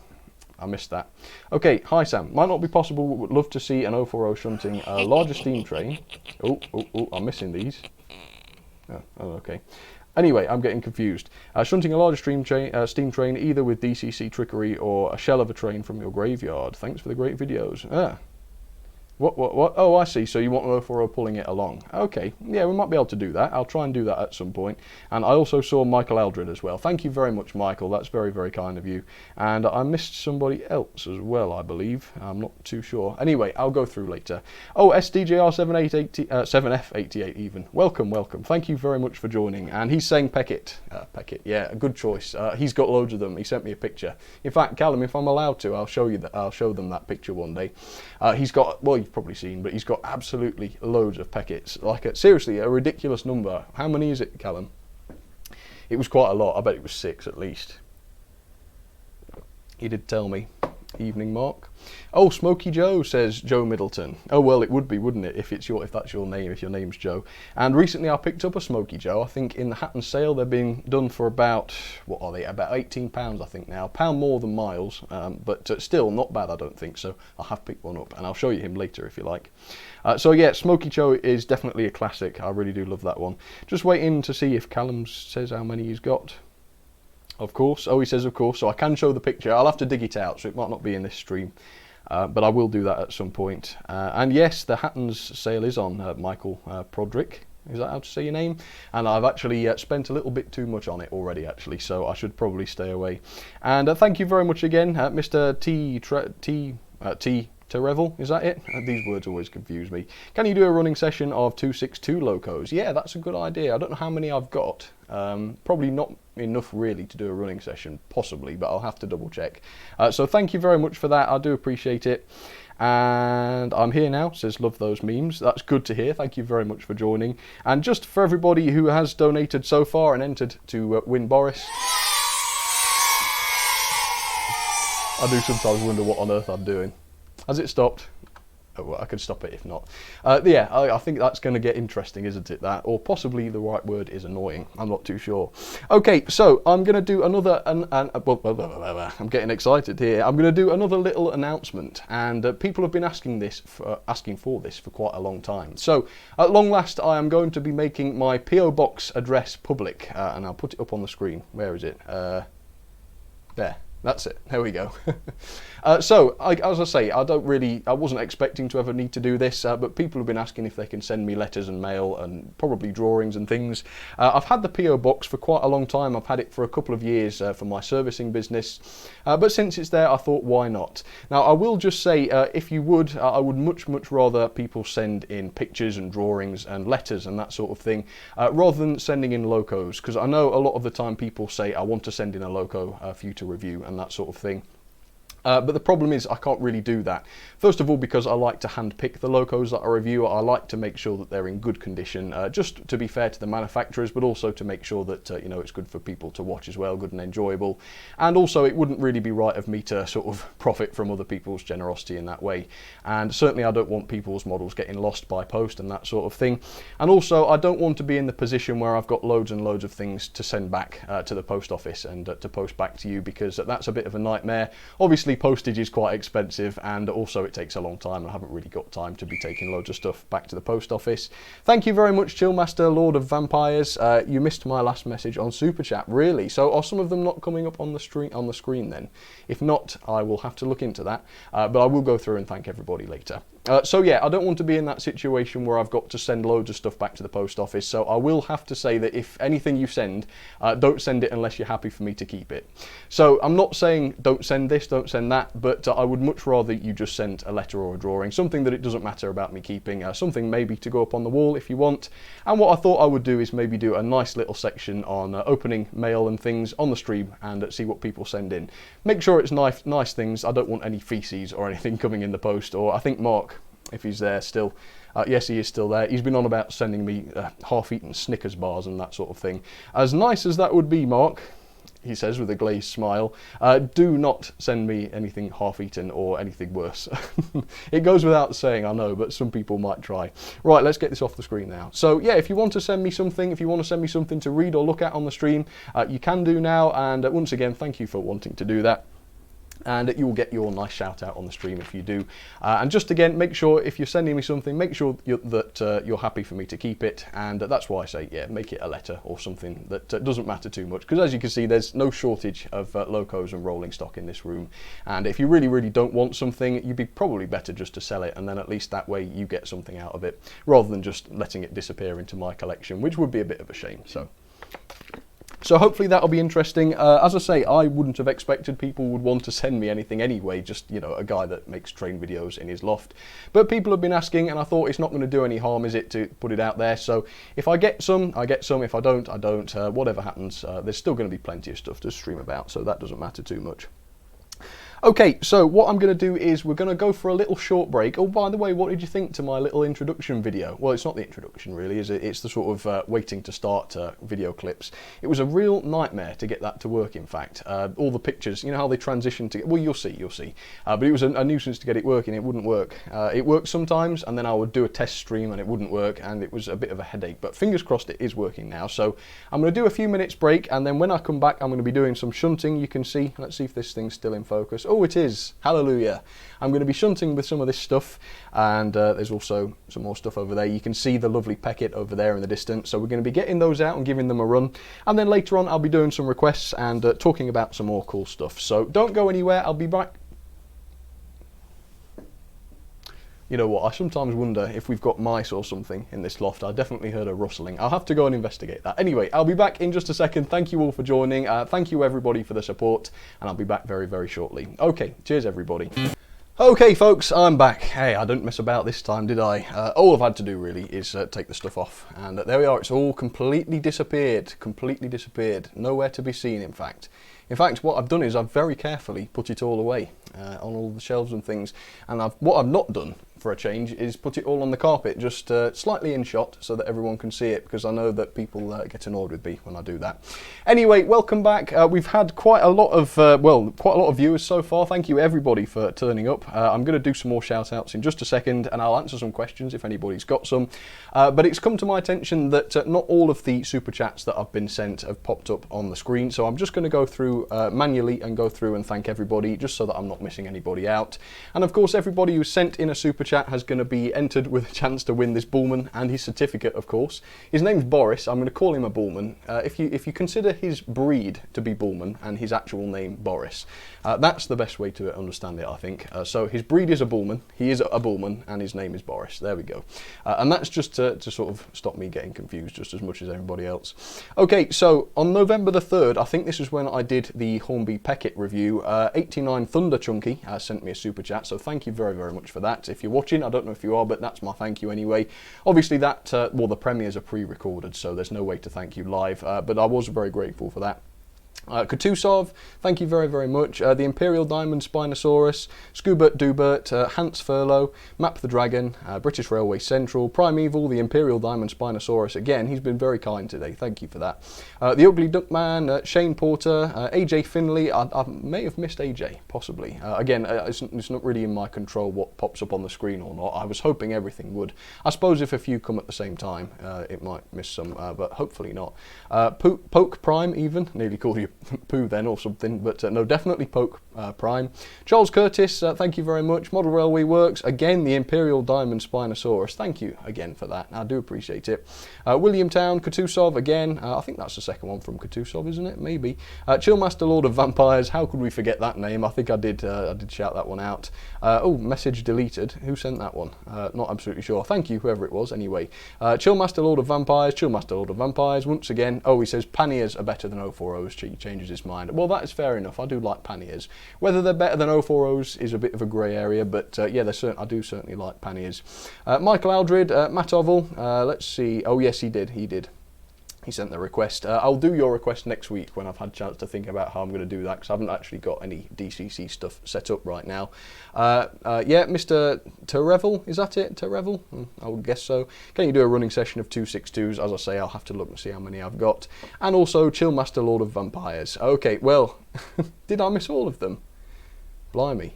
Speaker 1: I missed that. Okay, hi Sam. Might not be possible, would love to see an 040 shunting a larger steam train. Oh, I'm missing these. Oh, okay. Anyway, I'm getting confused. Shunting a larger steam train either with DCC trickery or a shell of a train from your graveyard. Thanks for the great videos. What? Oh, I see. So you want an 040 pulling it along. Okay, yeah, we might be able to do that. I'll try and do that at some point. And I also saw Michael Eldred as well. Thank you very much, Michael. That's very kind of you. And I missed somebody else as well, I believe. I'm not too sure. Anyway, I'll go through later. Oh, SDJR7F88 even. Welcome. Thank you very much for joining. And he's saying Peckett. Peckett, yeah, a good choice. He's got loads of them. He sent me a picture. In fact, Callum, if I'm allowed to, I'll show them that picture one day. He's got, well, you've probably seen, but he's got absolutely loads of Peckets. Like, seriously, a ridiculous number. How many is it, Callum? It was quite a lot. I bet it was 6 at least. He did tell me. Evening, Mark. Oh, Smoky Joe, says Joe Middleton. Oh, well, it would be, wouldn't it, if that's your name, if your name's Joe. And recently I picked up a Smoky Joe. I think in the Hatton sale they're being done for about, what are they, about £18 I think now. £1 more than Miles, but still not bad, I don't think. So I have picked one up, and I'll show you him later if you like. So yeah, Smoky Joe is definitely a classic. I really do love that one. Just waiting to see if Callum says how many he's got. Of course. Oh, he says of course, so I can show the picture. I'll have to dig it out, so it might not be in this stream. But I will do that at some point. And yes, the Hatton's sale is on, Michael Prodrick. Is that how to say your name? And I've actually spent a little bit too much on it already, actually, so I should probably stay away. And thank you very much again, Mr. T. Terevel, is that it? These words always confuse me. Can you do a running session of 262 locos? Yeah, that's a good idea. I don't know how many I've got. Probably not enough really to do a running session, possibly, but I'll have to double check. So thank you very much for that. I do appreciate it. And I'm here now, says love those memes. That's good to hear. Thank you very much for joining. And just for everybody who has donated so far and entered to win Boris, I do sometimes wonder what on earth I'm doing. Has it stopped? Oh, well, I could stop it if not. Yeah, I think that's going to get interesting, isn't it, that? Or possibly the right word is annoying. I'm not too sure. Okay, so I'm going to do another... I'm getting excited here. I'm going to do another little announcement. And people have been asking for this for quite a long time. So, at long last, I am going to be making my P.O. Box address public. And I'll put it up on the screen. Where is it? There. That's it. There we go. So, as I say, I wasn't expecting to ever need to do this, but people have been asking if they can send me letters and mail and probably drawings and things. I've had the P.O. Box for quite a long time. I've had it for a couple of years for my servicing business. But since it's there, I thought, why not? Now, I will just say, if you would, I would much rather people send in pictures and drawings and letters and that sort of thing, rather than sending in locos, because I know a lot of the time people say, I want to send in a loco for you to review and that sort of thing. But the problem is I can't really do that. First of all, because I like to hand pick the locos that I review. I like to make sure that they're in good condition, just to be fair to the manufacturers, but also to make sure that you know, it's good for people to watch as well, good and enjoyable. And also, it wouldn't really be right of me to sort of profit from other people's generosity in that way. And certainly I don't want people's models getting lost by post and that sort of thing. And also, I don't want to be in the position where I've got loads and loads of things to send back to the post office and to post back to you, because that's a bit of a nightmare. Obviously, postage is quite expensive, and also it takes a long time. I haven't really got time to be taking loads of stuff back to the post office. Thank you very much, Chillmaster, Lord of Vampires. You missed my last message on Super Chat, really? So are some of them not coming up on the screen then? If not, I will have to look into that, but I will go through and thank everybody later. So yeah, I don't want to be in that situation where I've got to send loads of stuff back to the post office, so I will have to say that if anything you send, don't send it unless you're happy for me to keep it. So I'm not saying don't send this, don't send that, but I would much rather you just send a letter or a drawing, something that it doesn't matter about me keeping, something maybe to go up on the wall if you want. And what I thought I would do is maybe do a nice little section on opening mail and things on the stream and see what people send in. Make sure it's nice things. I don't want any feces or anything coming in the post. Or I think Mark, if he's there still, yes, he is still there. He's been on about sending me half-eaten Snickers bars and that sort of thing. As nice as that would be, Mark, he says with a glazed smile, do not send me anything half-eaten or anything worse. It goes without saying, I know, but some people might try. Right, let's get this off the screen now. So yeah, if you want to send me something, if you want to send me something to read or look at on the stream, you can do now. And once again, thank you for wanting to do that. And you will get your nice shout out on the stream if you do. And just again, make sure if you're sending me something, make sure that you're happy for me to keep it. And that's why I say, yeah, make it a letter or something that doesn't matter too much. Because as you can see, there's no shortage of locos and rolling stock in this room. And if you really don't want something, you'd be probably better just to sell it. And then at least that way you get something out of it, rather than just letting it disappear into my collection, which would be a bit of a shame. So hopefully that'll be interesting. As I say, I wouldn't have expected people would want to send me anything anyway, just, you know, a guy that makes train videos in his loft. But people have been asking, and I thought it's not going to do any harm, is it, to put it out there. So if I get some, I get some. If I don't, I don't. Whatever happens, there's still going to be plenty of stuff to stream about, so that doesn't matter too much. Okay, so what I'm going to do is we're going to go for a little short break. Oh, by the way, what did you think to my little introduction video? Well, it's not the introduction really, is it? It's the sort of waiting to start video clips. It was a real nightmare to get that to work, in fact. All the pictures, you know how they transition to... Well, you'll see. But it was a nuisance to get it working. It wouldn't work. It worked sometimes, and then I would do a test stream and it wouldn't work, and it was a bit of a headache. But fingers crossed it is working now. So I'm going to do a few minutes break, and then when I come back, I'm going to be doing some shunting. You can see. Let's see if this thing's still in focus. Oh, it is. Hallelujah. I'm going to be shunting with some of this stuff, and there's also some more stuff over there. You can see the lovely Peckett over there in the distance. So we're going to be getting those out and giving them a run. And then later on, I'll be doing some requests and talking about some more cool stuff. So don't go anywhere. I'll be back. You know what, I sometimes wonder if we've got mice or something in this loft. I definitely heard a rustling. I'll have to go and investigate that. Anyway, I'll be back in just a second. Thank you all for joining. Thank you everybody for the support, and I'll be back very, very shortly. Okay, cheers everybody. Okay folks, I'm back. Hey, I didn't mess about this time, did I? All I've had to do really is take the stuff off, and there we are. It's all completely disappeared. Nowhere to be seen, in fact. In fact, what I've done is I've very carefully put it all away on all the shelves and things, and what I've not done for a change is put it all on the carpet, just slightly in shot so that everyone can see it, because I know that people get annoyed with me when I do that. Anyway, welcome back. We've had quite a lot of viewers so far. Thank you everybody for turning up. I'm going to do some more shout outs in just a second, and I'll answer some questions if anybody's got some. But it's come to my attention that not all of the super chats that I've been sent have popped up on the screen, so I'm just going to go through manually and go through and thank everybody, just so that I'm not missing anybody out. And of course, everybody who's sent in a super chat has going to be entered with a chance to win this bullman and his certificate, of course. His name's Boris. I'm going to call him a bullman. If you consider his breed to be bullman and his actual name Boris, that's the best way to understand it, I think. So his breed is a bullman, he is a bullman, and his name is Boris. There we go. And that's just to sort of stop me getting confused just as much as everybody else. Okay, so on November the 3rd, I think this is when I did the Hornby Peckett review, 89 Thunder Chunky sent me a super chat, so thank you very, very much for that. If you're watching, I don't know if you are, but that's my thank you anyway. Obviously that, well, the premieres are pre-recorded, so there's no way to thank you live, but I was very grateful for that. Kutusov, thank you very, very much. The Imperial Diamond Spinosaurus, Scoobert Dubert, Hans Furlow, Map the Dragon, British Railway Central, Primeval, the Imperial Diamond Spinosaurus again, he's been very kind today, thank you for that. The Ugly Duckman, Shane Porter, AJ Finley, I may have missed AJ, possibly. Again, it's not really in my control what pops up on the screen or not. I was hoping everything would. I suppose if a few come at the same time, it might miss some, but hopefully not. Poke Prime even, nearly called you Pooh then or something, but no, definitely Poke Prime. Charles Curtis, thank you very much. Model Railway Works, again the Imperial Diamond Spinosaurus, thank you again for that, I do appreciate it. William Town, Kutusov again, I think that's the second one from Kutusov, isn't it? Maybe. Chillmaster Lord of Vampires, how could we forget that name? I think I did shout that one out. Oh, message deleted, who sent that one? Not absolutely sure, thank you whoever it was anyway. Chillmaster Lord of Vampires, once again, oh, he says panniers are better than 040s, he changes his mind. Well, that is fair enough, I do like panniers. Whether they're better than 040s is a bit of a grey area, but yeah, I do certainly like panniers. Michael Aldred, Matt Oval, let's see, oh yes he did. He sent the request. I'll do your request next week when I've had a chance to think about how I'm going to do that, because I haven't actually got any DCC stuff set up right now. Yeah, Mr. Terrevel, is that it? Terrevel? I would guess so. Can you do a running session of 262s? As I say, I'll have to look and see how many I've got. And also Chillmaster Lord of Vampires. Okay, well, did I miss all of them? Blimey.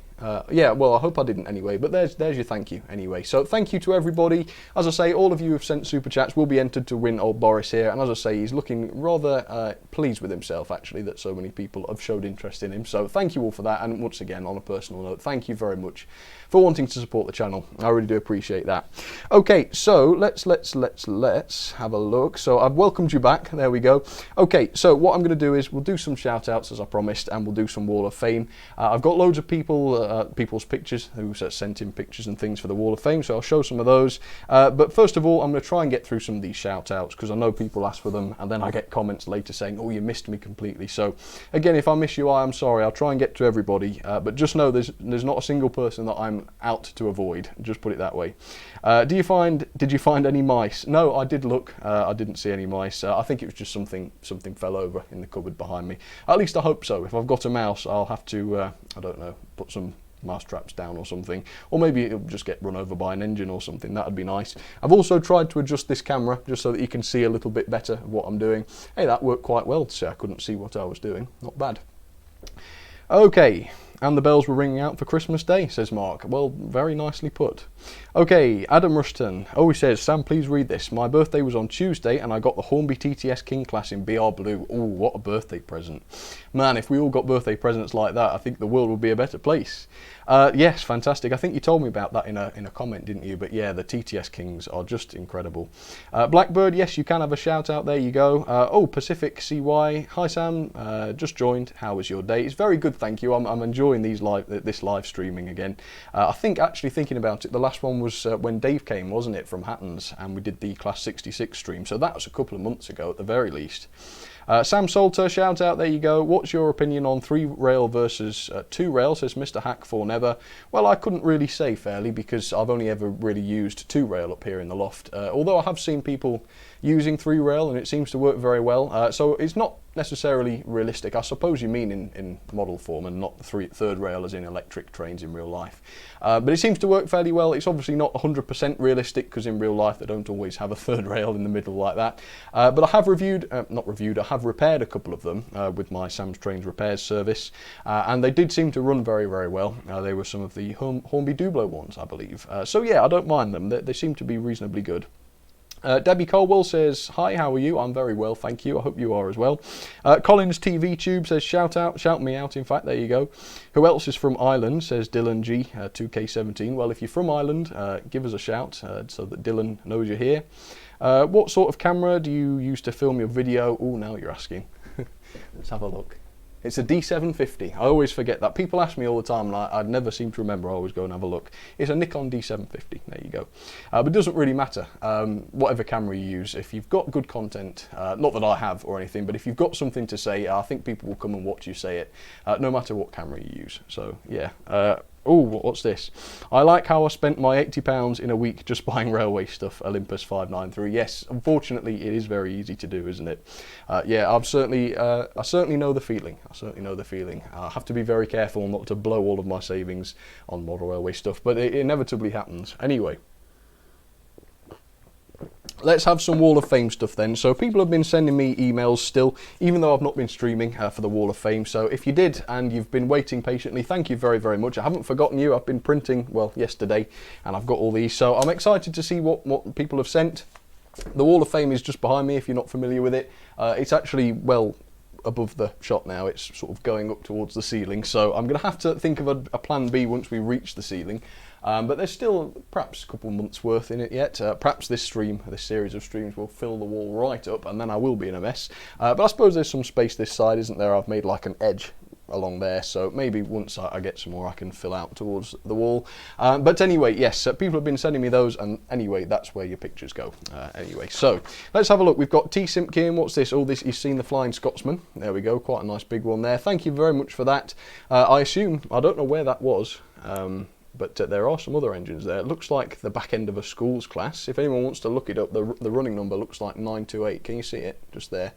Speaker 1: Yeah, well, I hope I didn't anyway, but there's your thank you anyway. So thank you to everybody. As I say, all of you who have sent super chats will be entered to win old Boris here, and as I say, he's looking rather pleased with himself actually that so many people have showed interest in him. So thank you all for that, and once again, on a personal note, thank you very much for wanting to support the channel. I really do appreciate that. Okay, so let's have a look. So I've welcomed you back, there we go. Okay, so what I'm going to do is we'll do some shout outs as I promised, and we'll do some Wall of Fame. I've got loads of people people's pictures who sent in pictures and things for the Wall of Fame, so I'll show some of those. But first of all, I'm going to try and get through some of these shout-outs, because I know people ask for them, and then I get comments later saying, oh, you missed me completely. So again, if I miss you, I am sorry. I'll try and get to everybody, but just know there's not a single person that I'm out to avoid, just put it that way. Did you find any mice? No, I did look. I didn't see any mice. I think it was just something fell over in the cupboard behind me. At least I hope so. If I've got a mouse, I'll have to, I don't know, put some mouse traps down or something, or maybe it'll just get run over by an engine or something. That'd be nice. I've also tried to adjust this camera just so that you can see a little bit better of what I'm doing. Hey, that worked quite well to say I couldn't see what I was doing. Not bad. Okay. And the bells were ringing out for Christmas Day, says Mark. Well, very nicely put. Okay, Adam Rushton. Oh, he says, Sam, please read this. My birthday was on Tuesday and I got the Hornby TTS King class in BR Blue. Oh, what a birthday present. Man, if we all got birthday presents like that, I think the world would be a better place. Yes, fantastic. I think you told me about that in a comment, didn't you? But yeah, the TTS Kings are just incredible. Blackbird, yes, you can have a shout out. There you go. Oh, Pacific CY. Hi, Sam. Just joined. How was your day? It's very good, thank you. I'm enjoying this live streaming again. I think, actually thinking about it, the last one was when Dave came, wasn't it, from Hattons, and we did the Class 66 stream. So that was a couple of months ago at the very least. Sam Salter, shout out, there you go. What's your opinion on 3-rail versus 2-rail, says Mr. Hack for Never. Well, I couldn't really say fairly, because I've only ever really used 2-rail up here in the loft, although I have seen people using 3-rail and it seems to work very well. So it's not necessarily realistic. I suppose you mean in model form and not the 3rd rail as in electric trains in real life. But it seems to work fairly well. It's obviously not 100% realistic, because in real life they don't always have a 3rd rail in the middle like that. But I have I have repaired a couple of them with my Sam'sTrains repairs service, and they did seem to run very, very well. They were some of the Hornby Dublo ones, I believe. So yeah, I don't mind them. They seem to be reasonably good. Debbie Colwell says, hi, how are you? I'm very well, thank you. I hope you are as well. Collins TV Tube says, shout me out, in fact, there you go. Who else is from Ireland, says Dylan G, 2K17. Well, if you're from Ireland, give us a shout so that Dylan knows you're here. What sort of camera do you use to film your video? Oh, now you're asking. Let's have a look. It's a D750. I always forget that. People ask me all the time, and I never seem to remember. I always go and have a look. It's a Nikon D750. There you go. But it doesn't really matter. Whatever camera you use, if you've got good content, not that I have or anything, but if you've got something to say, I think people will come and watch you say it, no matter what camera you use. So, yeah. Oh, what's this? I like how I spent my £80 in a week just buying railway stuff, Olympus 593. Yes, unfortunately, it is very easy to do, isn't it? Yeah, I certainly know the feeling. I have to be very careful not to blow all of my savings on model railway stuff, but it inevitably happens. Anyway. Let's have some Wall of Fame stuff then. So people have been sending me emails still, even though I've not been streaming for the Wall of Fame. So if you did and you've been waiting patiently, thank you very, very much. I haven't forgotten you. I've been printing, well, yesterday, and I've got all these. So I'm excited to see what people have sent. The Wall of Fame is just behind me if you're not familiar with it. It's actually, well, above the shot now. It's sort of going up towards the ceiling. So I'm going to have to think of a plan B once we reach the ceiling. But there's still perhaps a couple of months worth in it yet. Perhaps this series of streams will fill the wall right up, and then I will be in a mess. But I suppose there's some space this side, isn't there? I've made like an edge along there, so maybe once I get some more I can fill out towards the wall. But anyway, yes, people have been sending me those, and anyway, that's where your pictures go. Anyway, so let's have a look. We've got T. Simpkin. What's this? Oh, this, you've seen the Flying Scotsman. There we go, quite a nice big one there. Thank you very much for that. I assume, I don't know where that was, but there are some other engines there. It looks like the back end of a school's class. If anyone wants to look it up, the running number looks like 928. Can you see it? Just there.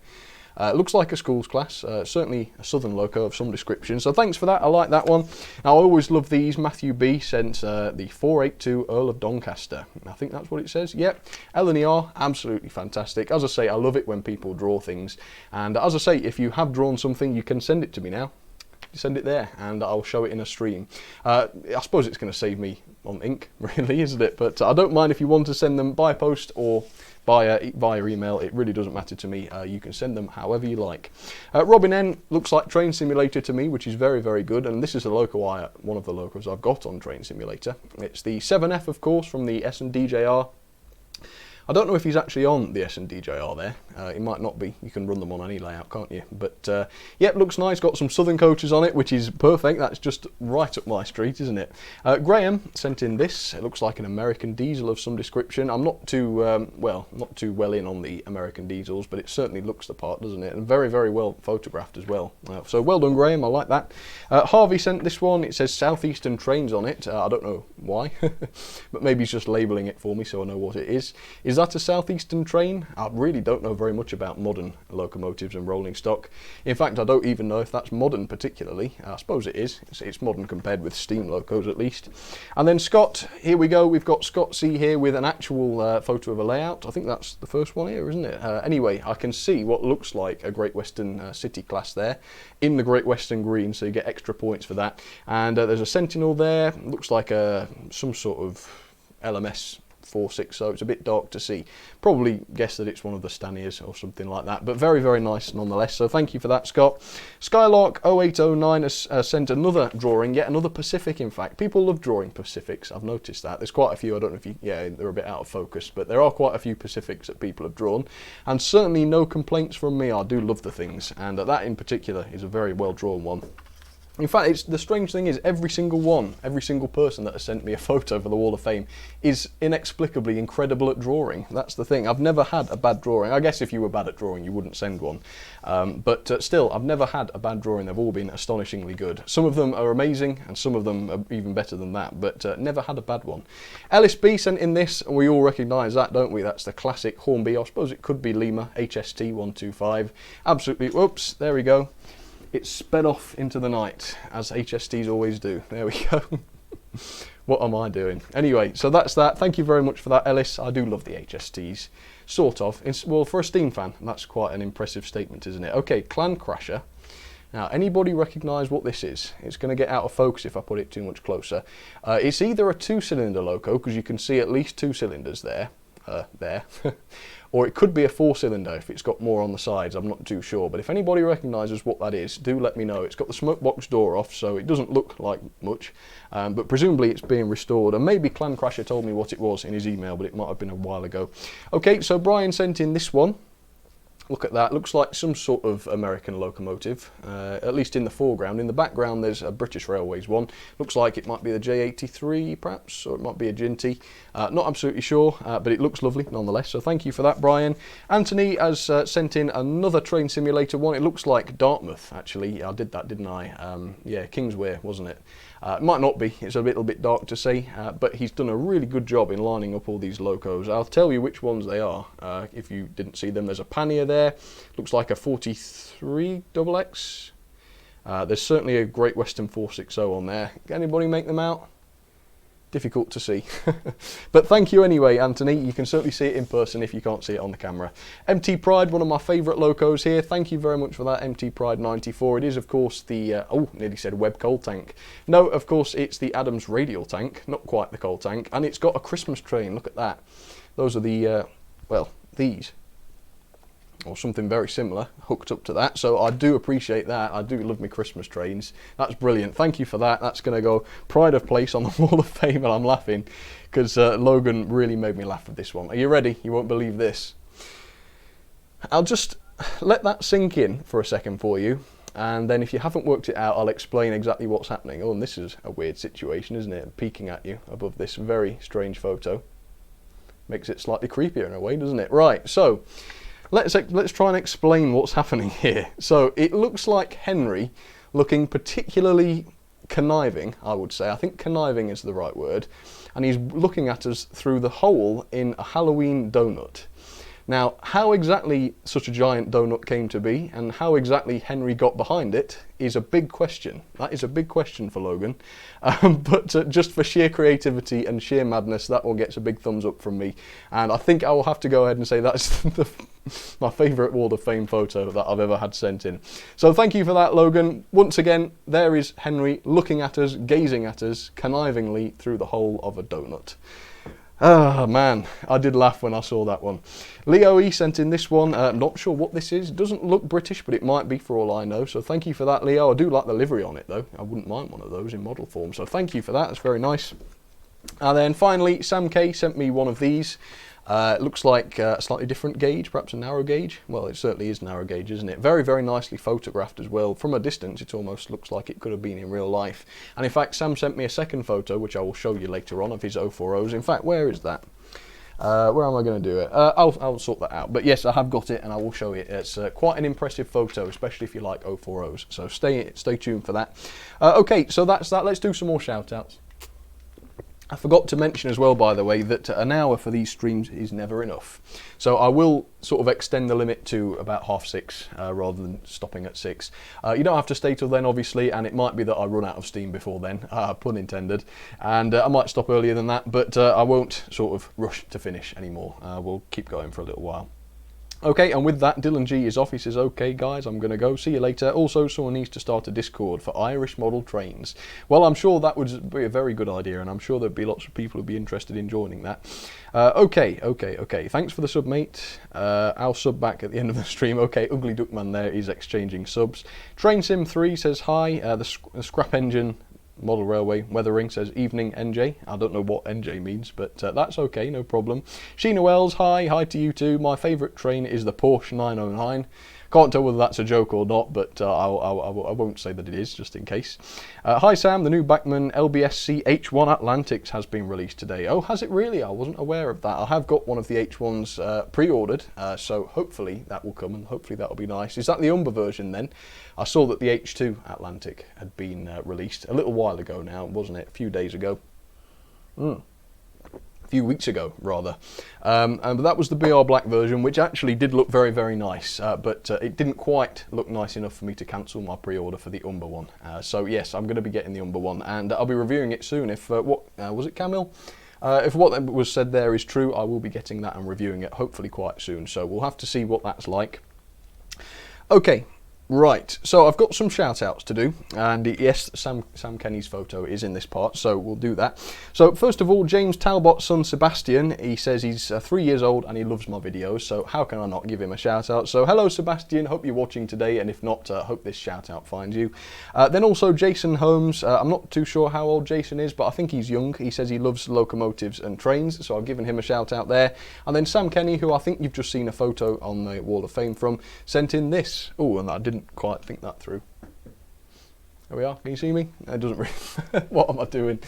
Speaker 1: It looks like a school's class, certainly a southern loco of some description. So thanks for that, I like that one. Now, I always love these. Matthew B sent the 482 Earl of Doncaster. I think that's what it says. Yep, LNER, absolutely fantastic. As I say, I love it when people draw things. And as I say, if you have drawn something, you can send it to me now. Send it there and I'll show it in a stream. I suppose it's going to save me on ink, really, isn't it? But I don't mind if you want to send them by post or via email. It really doesn't matter to me. You can send them however you like. Robin N looks like Train Simulator to me, which is very, very good. And this is a loco one of the locos I've got on Train Simulator. It's the 7F, of course, from the S&DJR. I don't know if he's actually on the S&DJR there. He might not be. You can run them on any layout, can't you? But yep, looks nice. Got some Southern coaches on it, which is perfect. That's just right up my street, isn't it? Graham sent in this. It looks like an American diesel of some description. I'm not too not too well in on the American diesels, but it certainly looks the part, doesn't it? And very, very well photographed as well. So well done, Graham. I like that. Harvey sent this one. It says Southeastern Trains on it. I don't know why, but maybe he's just labelling it for me so I know what it is. Is that a Southeastern train? I really don't know very much about modern locomotives and rolling stock. In fact, I don't even know if that's modern particularly. I suppose it is. It's modern compared with steam locos at least. And then Scott, here we go. We've got Scott C here with an actual photo of a layout. I think that's the first one here, isn't it? Anyway, I can see what looks like a Great Western City class there in the Great Western green, so you get extra points for that. And there's a Sentinel there. Looks like some sort of LMS 460, it's a bit dark to see. Probably guess that it's one of the Staniers or something like that, but very, very nice nonetheless. So thank you for that, Scott. Skylark 0809 has sent another drawing, yet another Pacific in fact. People love drawing Pacifics, I've noticed that. There's quite a few, I don't know if you, yeah, they're a bit out of focus, but there are quite a few Pacifics that people have drawn, and certainly no complaints from me. I do love the things, and that in particular is a very well drawn one. In fact, the strange thing is every single person that has sent me a photo for the Wall of Fame is inexplicably incredible at drawing. That's the thing. I've never had a bad drawing. I guess if you were bad at drawing, you wouldn't send one. But still, I've never had a bad drawing. They've all been astonishingly good. Some of them are amazing, and some of them are even better than that, but never had a bad one. Ellis B sent in this, and we all recognise that, don't we? That's the classic Hornby. I suppose it could be Lima, HST 125. Absolutely, whoops, there we go. It sped off into the night, as HSTs always do. There we go. What am I doing? Anyway, so that's that. Thank you very much for that, Ellis. I do love the HSTs. Sort of. Well, for a Steam fan, that's quite an impressive statement, isn't it? Okay, Clan Crasher. Now, anybody recognise what this is? It's going to get out of focus if I put it too much closer. It's either a two-cylinder loco, because you can see at least two cylinders there. Or it could be a four-cylinder if it's got more on the sides. I'm not too sure, but if anybody recognises what that is, do let me know. It's got the smoke box door off, so it doesn't look like much, but presumably it's being restored, and maybe Clan Crasher told me what it was in his email, but it might have been a while ago. Okay, so Brian sent in this one. Look at that, looks like some sort of American locomotive, at least in the foreground. In the background there's a British Railways one. Looks like it might be the J83 perhaps, or it might be a Ginty. Not absolutely sure, but it looks lovely nonetheless, so thank you for that, Brian. Anthony has sent in another train simulator one. It looks like Dartmouth actually. I did that, didn't I? Yeah, Kingswear, wasn't it? It might not be, it's a little bit dark to see, but he's done a really good job in lining up all these locos. I'll tell you which ones they are if you didn't see them. There's a Pannier there, looks like a 43 XX. There's certainly a Great Western 460 on there. Anybody make them out? Difficult to see. But thank you anyway, Anthony. You can certainly see it in person if you can't see it on the camera. MT Pride, one of my favourite locos here. Thank you very much for that, MT Pride 94. It is, of course, the... nearly said Webb coal tank. No, of course, it's the Adams radial tank. Not quite the coal tank. And it's got a Christmas train. Look at that. Those are the... well, these. Or something very similar hooked up to that, so I do appreciate that. I do love my Christmas trains. That's brilliant, thank you for that. That's going to go pride of place on the Wall of Fame, and I'm laughing because Logan really made me laugh with this one. Are you ready? You won't believe this. I'll just let that sink in for a second for you, and then if you haven't worked it out, I'll explain exactly what's happening. Oh, and this is a weird situation, isn't it? Peeking at you above this very strange photo. Makes it slightly creepier in a way, doesn't it? Right, so let's try and explain what's happening here. So it looks like Henry looking particularly conniving, I would say. I think conniving is the right word. And he's looking at us through the hole in a Halloween donut. Now, how exactly such a giant donut came to be and how exactly Henry got behind it is a big question. That is a big question for Logan. But just for sheer creativity and sheer madness, that one gets a big thumbs up from me. And I think I will have to go ahead and say that's my favourite Wall of Fame photo that I've ever had sent in. So thank you for that, Logan. Once again, there is Henry looking at us, gazing at us, connivingly through the hole of a donut. Ah, man, I did laugh when I saw that one. Leo E sent in this one. Not sure what this is. It doesn't look British, but it might be for all I know. So thank you for that, Leo. I do like the livery on it, though. I wouldn't mind one of those in model form. So thank you for that. That's very nice. And then finally, Sam K sent me one of these. It looks like a slightly different gauge, perhaps a narrow gauge. Well, it certainly is narrow gauge, isn't it? Very, very nicely photographed as well. From a distance, it almost looks like it could have been in real life. And in fact, Sam sent me a second photo, which I will show you later on, of his 040s. In fact, where is that? Where am I going to do it? I'll sort that out. But yes, I have got it, and I will show you. It's quite an impressive photo, especially if you like 040s. So stay tuned for that. Okay, so that's that. Let's do some more shout-outs. I forgot to mention as well, by the way, that an hour for these streams is never enough. So I will sort of extend the limit to about 6:30 rather than stopping at 6. You don't have to stay till then, obviously, and it might be that I run out of steam before then, pun intended. And I might stop earlier than that, but I won't sort of rush to finish anymore. We'll keep going for a little while. Okay, and with that, Dylan G is off. He says, okay, guys, I'm going to go. See you later. Also, someone needs to start a Discord for Irish model trains. Well, I'm sure that would be a very good idea, and I'm sure there'd be lots of people who'd be interested in joining that. Okay. Thanks for the sub, mate. I'll sub back at the end of the stream. Okay, Ugly Duckman there is exchanging subs. Train Sim 3 says hi. The Scrap Engine Model Railway Weathering says evening NJ. I don't know what NJ means, but that's okay, no problem. Sheena Wells, hi to you too. My favourite train is the Porsche 909. Can't tell whether that's a joke or not, but I won't say that it is, just in case. Hi Sam, the new Bachmann LBSC H1 Atlantics has been released today. Oh, has it really? I wasn't aware of that. I have got one of the H1s pre-ordered, so hopefully that will come, and hopefully that'll be nice. Is that the Umber version then? I saw that the H2 Atlantic had been released a little while ago now, wasn't it? A few days ago. A few weeks ago, rather. And that was the BR Black version, which actually did look very, very nice, but it didn't quite look nice enough for me to cancel my pre-order for the Umber one. So yes, I'm going to be getting the Umber one, and I'll be reviewing it soon. If what was it, Camille? If what was said there is true, I will be getting that and reviewing it hopefully quite soon. So we'll have to see what that's like. Okay. Right, so I've got some shout-outs to do, and yes, Sam Kenny's photo is in this part, so we'll do that. So first of all, James Talbot's son Sebastian, he says he's 3 years old and he loves my videos, so how can I not give him a shout-out? So hello Sebastian, hope you're watching today, and if not, hope this shout-out finds you. Then also Jason Holmes, I'm not too sure how old Jason is, but I think he's young. He says he loves locomotives and trains, so I've given him a shout-out there. And then Sam Kenny, who I think you've just seen a photo on the Wall of Fame from, sent in this. Oh, and I didn't quite think that through. There we are. Can you see me? It doesn't really. What am I doing?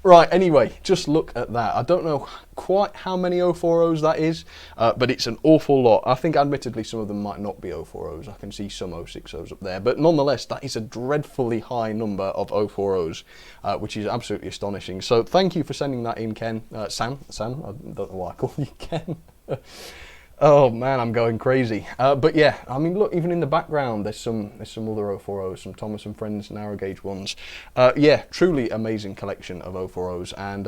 Speaker 1: Right, anyway, just look at that. I don't know quite how many 040s that is, but it's an awful lot. I think admittedly some of them might not be 040s. I can see some 060s up there, but nonetheless that is a dreadfully high number of 040s, which is absolutely astonishing. So thank you for sending that in, Ken. Sam, I don't know why I call you Ken. Oh man, I'm going crazy. But yeah, I mean, look, even in the background, there's some other 040s, some Thomas and Friends narrow gauge ones. Yeah, truly amazing collection of 040s, and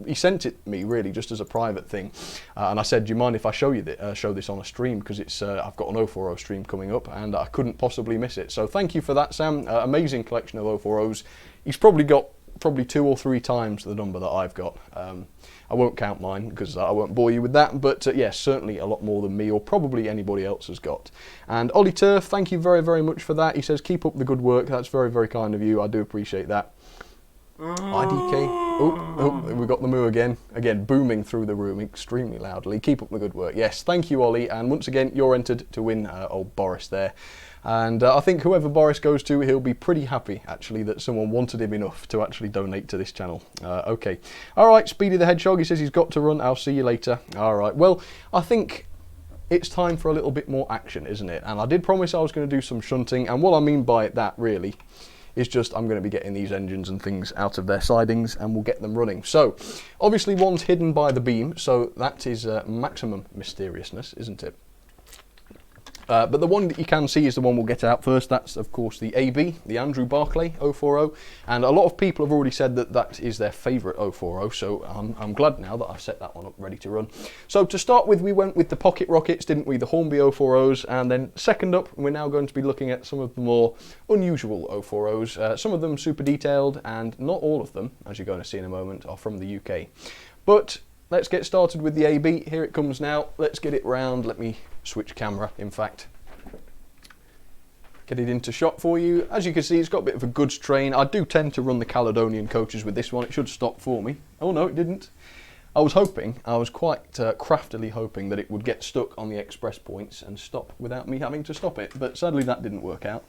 Speaker 1: he sent it me really just as a private thing, and I said, do you mind if I show this on a stream, because it's I've got an 040 stream coming up, and I couldn't possibly miss it. So thank you for that, Sam. Amazing collection of 040s. He's probably got 2 or 3 times the number that I've got. I won't count mine because I won't bore you with that, but yes, certainly a lot more than me or probably anybody else has got. And Ollie Turf, thank you very, very much for that. He says, keep up the good work. That's very, very kind of you. I do appreciate that. IDK. Oh, we got the moo again. Again, booming through the room extremely loudly. Keep up the good work. Yes, thank you, Ollie. And once again, you're entered to win old Boris there. And I think whoever Boris goes to, he'll be pretty happy, actually, that someone wanted him enough to actually donate to this channel. Okay. All right, Speedy the Hedgehog, he says he's got to run. I'll see you later. All right. Well, I think it's time for a little bit more action, isn't it? And I did promise I was going to do some shunting. And what I mean by that, really, is just I'm going to be getting these engines and things out of their sidings and we'll get them running. So, obviously one's hidden by the beam, so that is maximum mysteriousness, isn't it? But the one that you can see is the one we'll get out first. That's, of course, the AB, the Andrew Barclay 040. And a lot of people have already said that that is their favourite 040, so I'm glad now that I've set that one up ready to run. So to start with, we went with the Pocket Rockets, didn't we? The Hornby 040s. And then second up, we're now going to be looking at some of the more unusual 040s. Some of them super detailed, and not all of them, as you're going to see in a moment, are from the UK. But let's get started with the AB. Here it comes now. Let's get it round. Let me switch camera, in fact. Get it into shot for you. As you can see, it's got a bit of a goods train. I do tend to run the Caledonian coaches with this one. It should stop for me. Oh no, it didn't. I was quite craftily hoping that it would get stuck on the express points and stop without me having to stop it, but sadly that didn't work out.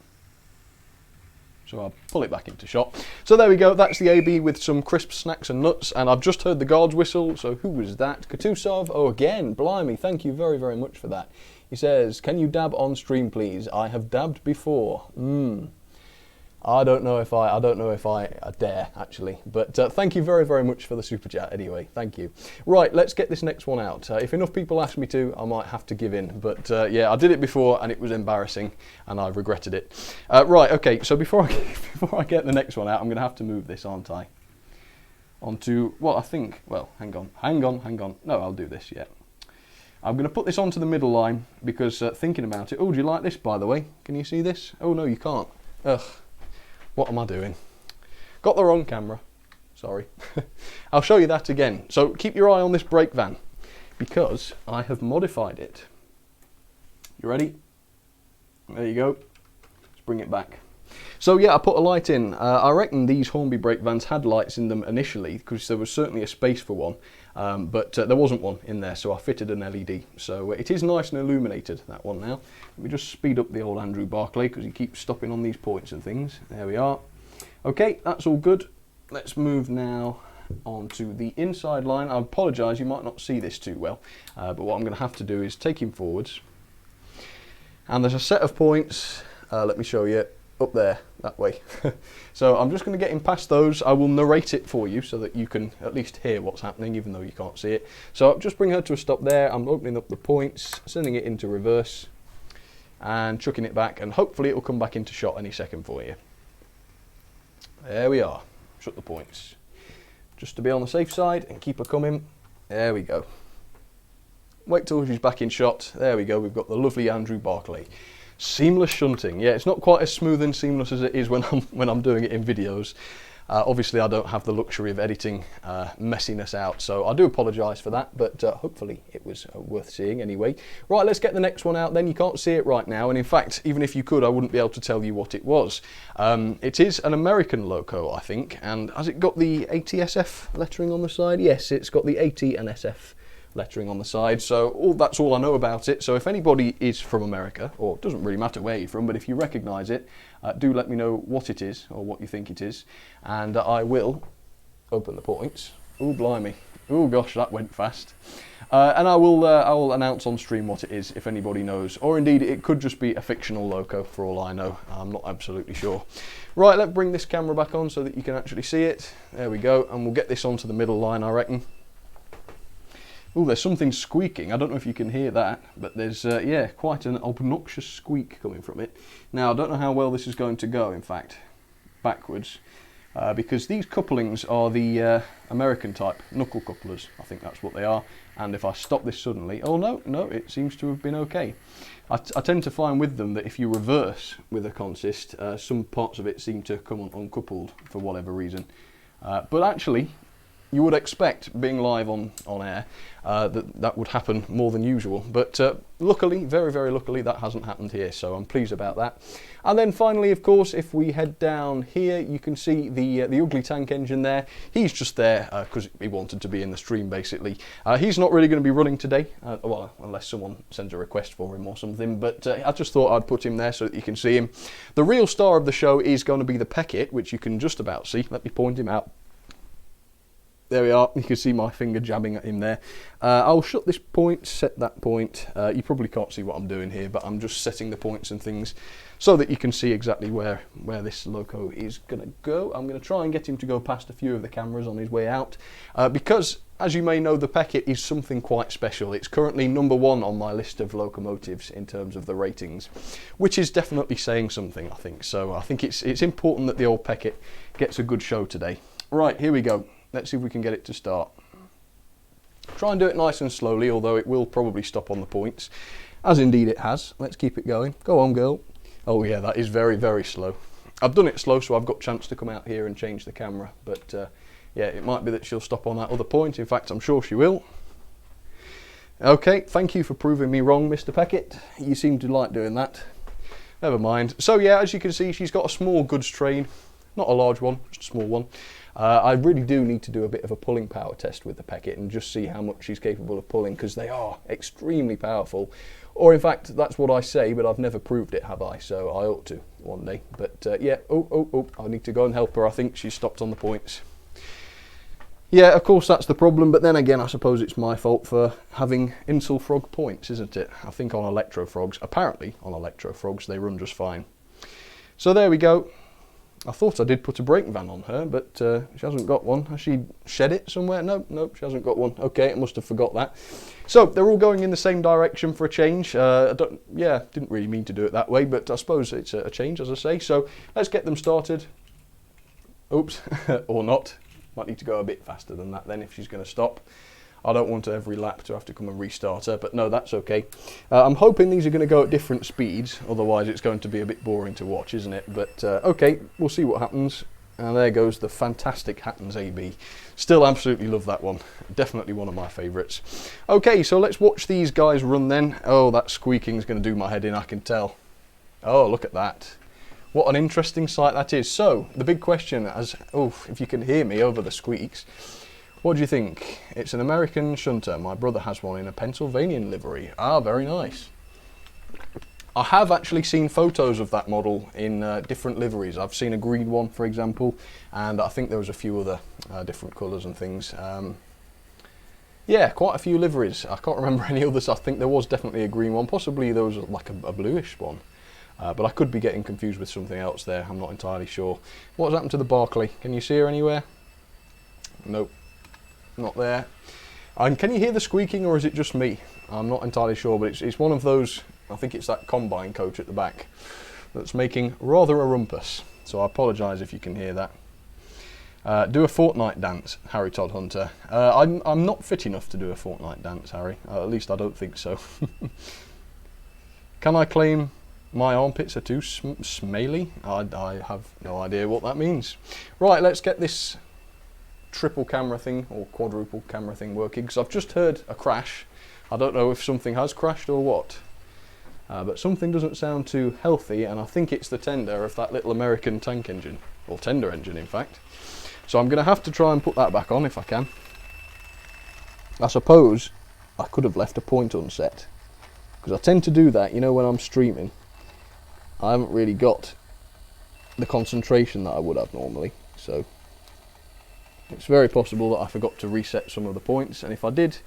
Speaker 1: So I'll pull it back into shot. So there we go, that's the AB with some crisp snacks and nuts, and I've just heard the guards whistle, so who was that? Katusov? Oh, again, blimey, thank you very, very much for that. He says, can you dab on stream, please? I have dabbed before. I don't know if I dare, actually. But thank you very, very much for the super chat anyway. Thank you. Right, let's get this next one out. If enough people ask me to, I might have to give in. But yeah, I did it before and it was embarrassing and I regretted it. Right, okay, so before I get the next one out, I'm going to have to move this, aren't I? Onto, well, I think, well, hang on. No, I'll do this, yeah. I'm going to put this onto the middle line because thinking about it, oh, do you like this, by the way? Can you see this? Oh, no, you can't. Ugh. What am I doing? Got the wrong camera. Sorry. I'll show you that again. So keep your eye on this brake van because I have modified it. You ready? There you go. Let's bring it back. So yeah, I put a light in. I reckon these Hornby brake vans had lights in them initially because there was certainly a space for one, but there wasn't one in there, so I fitted an LED. So it is nice and illuminated, that one now. Let me just speed up the old Andrew Barclay because he keeps stopping on these points and things. There we are. Okay, that's all good. Let's move now onto the inside line. I apologise, you might not see this too well, but what I'm going to have to do is take him forwards. And there's a set of points, let me show you, up there, that way. So I'm just going to get him past those. I will narrate it for you so that you can at least hear what's happening, even though you can't see it. So just bring her to a stop there. I'm opening up the points, sending it into reverse, and chucking it back, and hopefully it will come back into shot any second for you. There we are. Shut the points. Just to be on the safe side and keep her coming. There we go. Wait till she's back in shot. There we go. We've got the lovely Andrew Barclay. Seamless shunting. Yeah, it's not quite as smooth and seamless as it is when I'm doing it in videos. Obviously, I don't have the luxury of editing messiness out, so I do apologise for that, but hopefully it was worth seeing anyway. Right, let's get the next one out then. You can't see it right now, and in fact, even if you could, I wouldn't be able to tell you what it was. It is an American loco, I think, and has it got the ATSF lettering on the side? Yes, it's got the AT and SF lettering on the side, so that's all I know about it. So if anybody is from America, or it doesn't really matter where you're from, but if you recognise it, do let me know what it is or what you think it is, and I will open the points. Oh blimey, oh gosh, that went fast. And I will announce on stream what it is if anybody knows, or indeed it could just be a fictional loco for all I know. I'm not absolutely sure. Right, let's bring this camera back on so that you can actually see it. There we go, and we'll get this onto the middle line, I reckon. Oh, there's something squeaking. I don't know if you can hear that, but there's, yeah, quite an obnoxious squeak coming from it. Now, I don't know how well this is going to go, in fact, backwards, because these couplings are the American type knuckle couplers. I think that's what they are. And if I stop this suddenly, oh no, it seems to have been okay. I tend to find with them that if you reverse with a consist, some parts of it seem to come uncoupled for whatever reason. But actually, you would expect, being live on air, that would happen more than usual. But luckily, very, very luckily, that hasn't happened here, so I'm pleased about that. And then finally, of course, if we head down here, you can see the ugly tank engine there. He's just there because he wanted to be in the stream, basically. He's not really going to be running today, well, unless someone sends a request for him or something, but I just thought I'd put him there so that you can see him. The real star of the show is going to be the Peckett, which you can just about see. Let me point him out. There we are, you can see my finger jabbing at him there. I'll shut this point, set that point. You probably can't see what I'm doing here, but I'm just setting the points and things so that you can see exactly where this loco is going to go. I'm going to try and get him to go past a few of the cameras on his way out, because, as you may know, the Peckett is something quite special. It's currently #1 on my list of locomotives in terms of the ratings, which is definitely saying something, I think. So I think it's important that the old Peckett gets a good show today. Right, here we go. Let's see if we can get it to start. Try and do it nice and slowly, although it will probably stop on the points, as indeed it has. Let's keep it going. Go on, girl. Oh yeah, that is very, very slow. I've done it slow, so I've got a chance to come out here and change the camera, but yeah, it might be that she'll stop on that other point. In fact, I'm sure she will. Okay, thank you for proving me wrong, Mr. Peckett. You seem to like doing that. Never mind. So yeah, as you can see, she's got a small goods train. Not a large one, just a small one. I really do need to do a bit of a pulling power test with the Peckett and just see how much she's capable of pulling, because they are extremely powerful. Or in fact, that's what I say, but I've never proved it, have I? So I ought to one day. But yeah, I need to go and help her. I think she's stopped on the points. Yeah, of course that's the problem, but then again I suppose it's my fault for having Insel Frog points, isn't it? I think on Electro Frogs, apparently on Electro Frogs, they run just fine. So there we go. I thought I did put a brake van on her, but she hasn't got one. Has she shed it somewhere? Nope, she hasn't got one. Okay, I must have forgot that. So they're all going in the same direction for a change. Didn't really mean to do it that way, but I suppose it's a change, as I say. So let's get them started. Oops, or not. Might need to go a bit faster than that then if she's going to stop. I don't want every lap to have to come and restart her, but no, that's okay. I'm hoping these are going to go at different speeds, otherwise it's going to be a bit boring to watch, isn't it? But okay, we'll see what happens. And there goes the fantastic Hattons AB. Still absolutely love that one. Definitely one of my favourites. Okay, so let's watch these guys run then. Oh, that squeaking's going to do my head in, I can tell. Oh, look at that. What an interesting sight that is. So, the big question, if you can hear me over the squeaks, what do you think? It's an American shunter. My brother has one in a Pennsylvanian livery. Ah, very nice. I have actually seen photos of that model in different liveries. I've seen a green one, for example, and I think there was a few other different colours and things. Yeah, quite a few liveries. I can't remember any others. I think there was definitely a green one. Possibly there was like a bluish one. But I could be getting confused with something else there. I'm not entirely sure. What's happened to the Barclay? Can you see her anywhere? Nope. Not there. And can you hear the squeaking, or is it just me? I'm not entirely sure, but it's one of those, I think it's that combine coach at the back that's making rather a rumpus. So I apologise if you can hear that. Do a fortnight dance, Harry Todd Hunter. I'm not fit enough to do a fortnight dance, Harry. At least I don't think so. Can I claim my armpits are too smelly? I have no idea what that means. Right, let's get this triple camera thing or quadruple camera thing working, because I've just heard a crash. I don't know if something has crashed or what, but something doesn't sound too healthy, and I think it's the tender of that little American tank engine, or tender engine in fact. So I'm going to have to try and put that back on if I can. I suppose I could have left a point unset, because I tend to do that, you know, when I'm streaming. I haven't really got the concentration that I would have normally, so it's very possible that I forgot to reset some of the points, and if I did,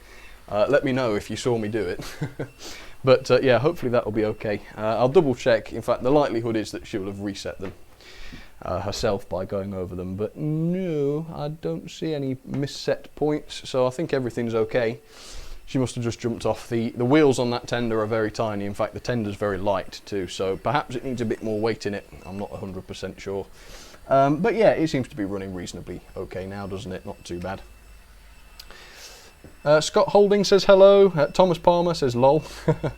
Speaker 1: let me know if you saw me do it. But yeah, hopefully that'll be okay. I'll double check. In fact, the likelihood is that she'll have reset them herself by going over them, but no, I don't see any misset points, so I think everything's okay. She must have just jumped off. The wheels on that tender are very tiny. In fact, the tender's very light too, so perhaps it needs a bit more weight in it. I'm not 100% sure. But yeah, it seems to be running reasonably okay now, doesn't it? Not too bad. Scott Holding says hello. Thomas Palmer says lol.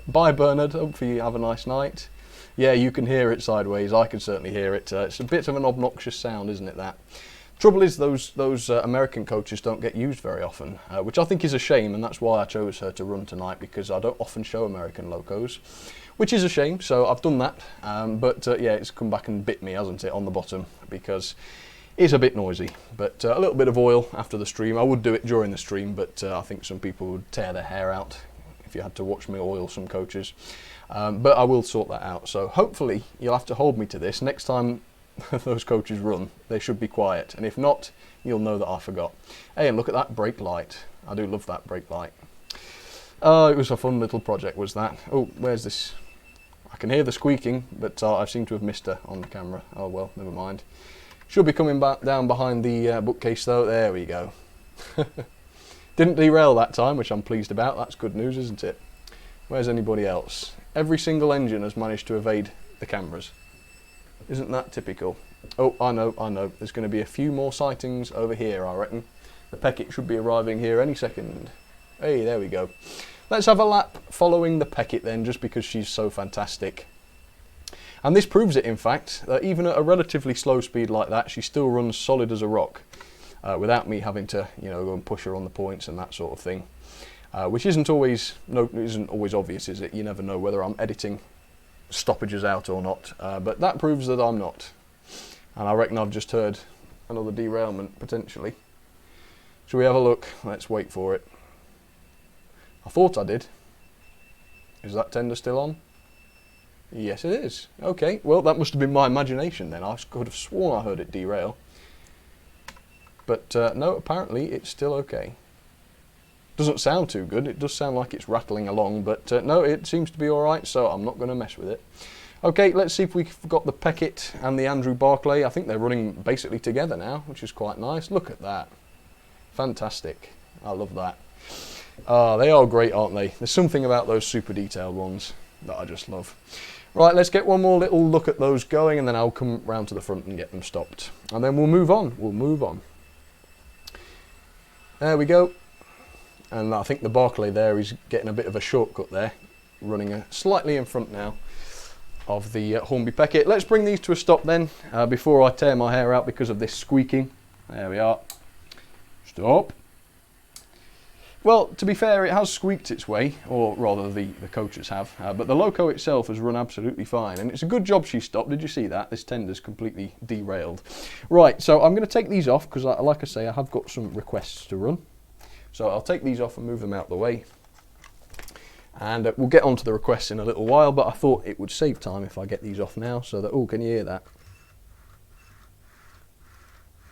Speaker 1: Bye Bernard, hopefully you have a nice night. Yeah, you can hear it sideways. I can certainly hear it. It's a bit of an obnoxious sound, isn't it, that? Trouble is those American coaches don't get used very often, which I think is a shame, and that's why I chose her to run tonight, because I don't often show American locos, which is a shame. So I've done that, but yeah, it's come back and bit me, hasn't it, on the bottom, because it's a bit noisy. But a little bit of oil after the stream. I would do it during the stream, but I think some people would tear their hair out if you had to watch me oil some coaches. But I will sort that out. So hopefully you'll have to hold me to this. Next time those coaches run, they should be quiet, and if not, you'll know that I forgot. Hey, and look at that brake light. I do love that brake light. Oh, it was a fun little project, was that. Oh, where's this? I can hear the squeaking, but I seem to have missed her on the camera. Oh well, never mind. Should be coming back down behind the bookcase though. There we go. Didn't derail that time, which I'm pleased about. That's good news, isn't it? Where's anybody else? Every single engine has managed to evade the cameras. Isn't that typical? Oh, I know. There's going to be a few more sightings over here, I reckon. The Peckett should be arriving here any second. Hey, there we go. Let's have a lap following the Peckett then, just because she's so fantastic. And this proves it, in fact, that even at a relatively slow speed like that, she still runs solid as a rock, without me having to, you know, go and push her on the points and that sort of thing. Which isn't always obvious, is it? You never know whether I'm editing stoppages out or not, but that proves that I'm not. And I reckon I've just heard another derailment, potentially. Shall we have a look? Let's wait for it. I thought I did. Is that tender still on? Yes, it is. Okay, well, that must have been my imagination then. I could have sworn I heard it derail. But no, apparently it's still okay. Doesn't sound too good. It does sound like it's rattling along, but no, it seems to be alright, so I'm not going to mess with it. Okay, let's see if we've got the Peckett and the Andrew Barclay. I think they're running basically together now, which is quite nice. Look at that. Fantastic. I love that. They are great, aren't they? There's something about those super detailed ones that I just love. Right, let's get one more little look at those going, and then I'll come round to the front and get them stopped. And then we'll move on. We'll move on. There we go. And I think the Barclay there is getting a bit of a shortcut there, running slightly in front now of the Hornby Peckett. Let's bring these to a stop then, before I tear my hair out because of this squeaking. There we are. Stop. Well, to be fair, it has squeaked its way, or rather the coaches have, but the Loco itself has run absolutely fine, and it's a good job she stopped. Did you see that? This tender's completely derailed. Right, so I'm going to take these off because, like I say, I have got some requests to run. So I'll take these off and move them out the way. And we'll get on to the requests in a little while, but I thought it would save time if I get these off now, so that, oh, can you hear that?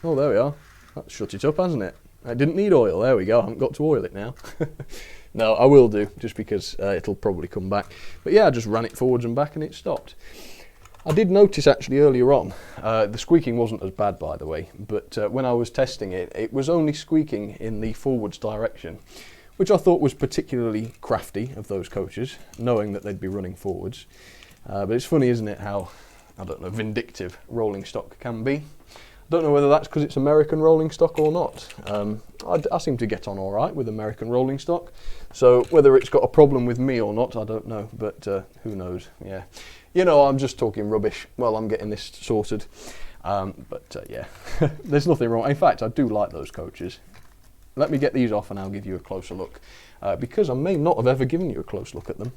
Speaker 1: Oh, there we are. That shut it up, hasn't it? I didn't need oil. There we go. I haven't got to oil it now. No, I will do, just because it'll probably come back. But yeah, I just ran it forwards and back and it stopped. I did notice actually earlier on, the squeaking wasn't as bad, by the way, but when I was testing it, it was only squeaking in the forwards direction, which I thought was particularly crafty of those coaches, knowing that they'd be running forwards. But it's funny, isn't it, how, I don't know, vindictive rolling stock can be. Don't know whether that's because it's American rolling stock or not. I seem to get on all right with American rolling stock, so whether it's got a problem with me or not, I don't know, but who knows, yeah. You know, I'm just talking rubbish while I'm getting this sorted, yeah, there's nothing wrong. In fact, I do like those coaches. Let me get these off and I'll give you a closer look, because I may not have ever given you a close look at them.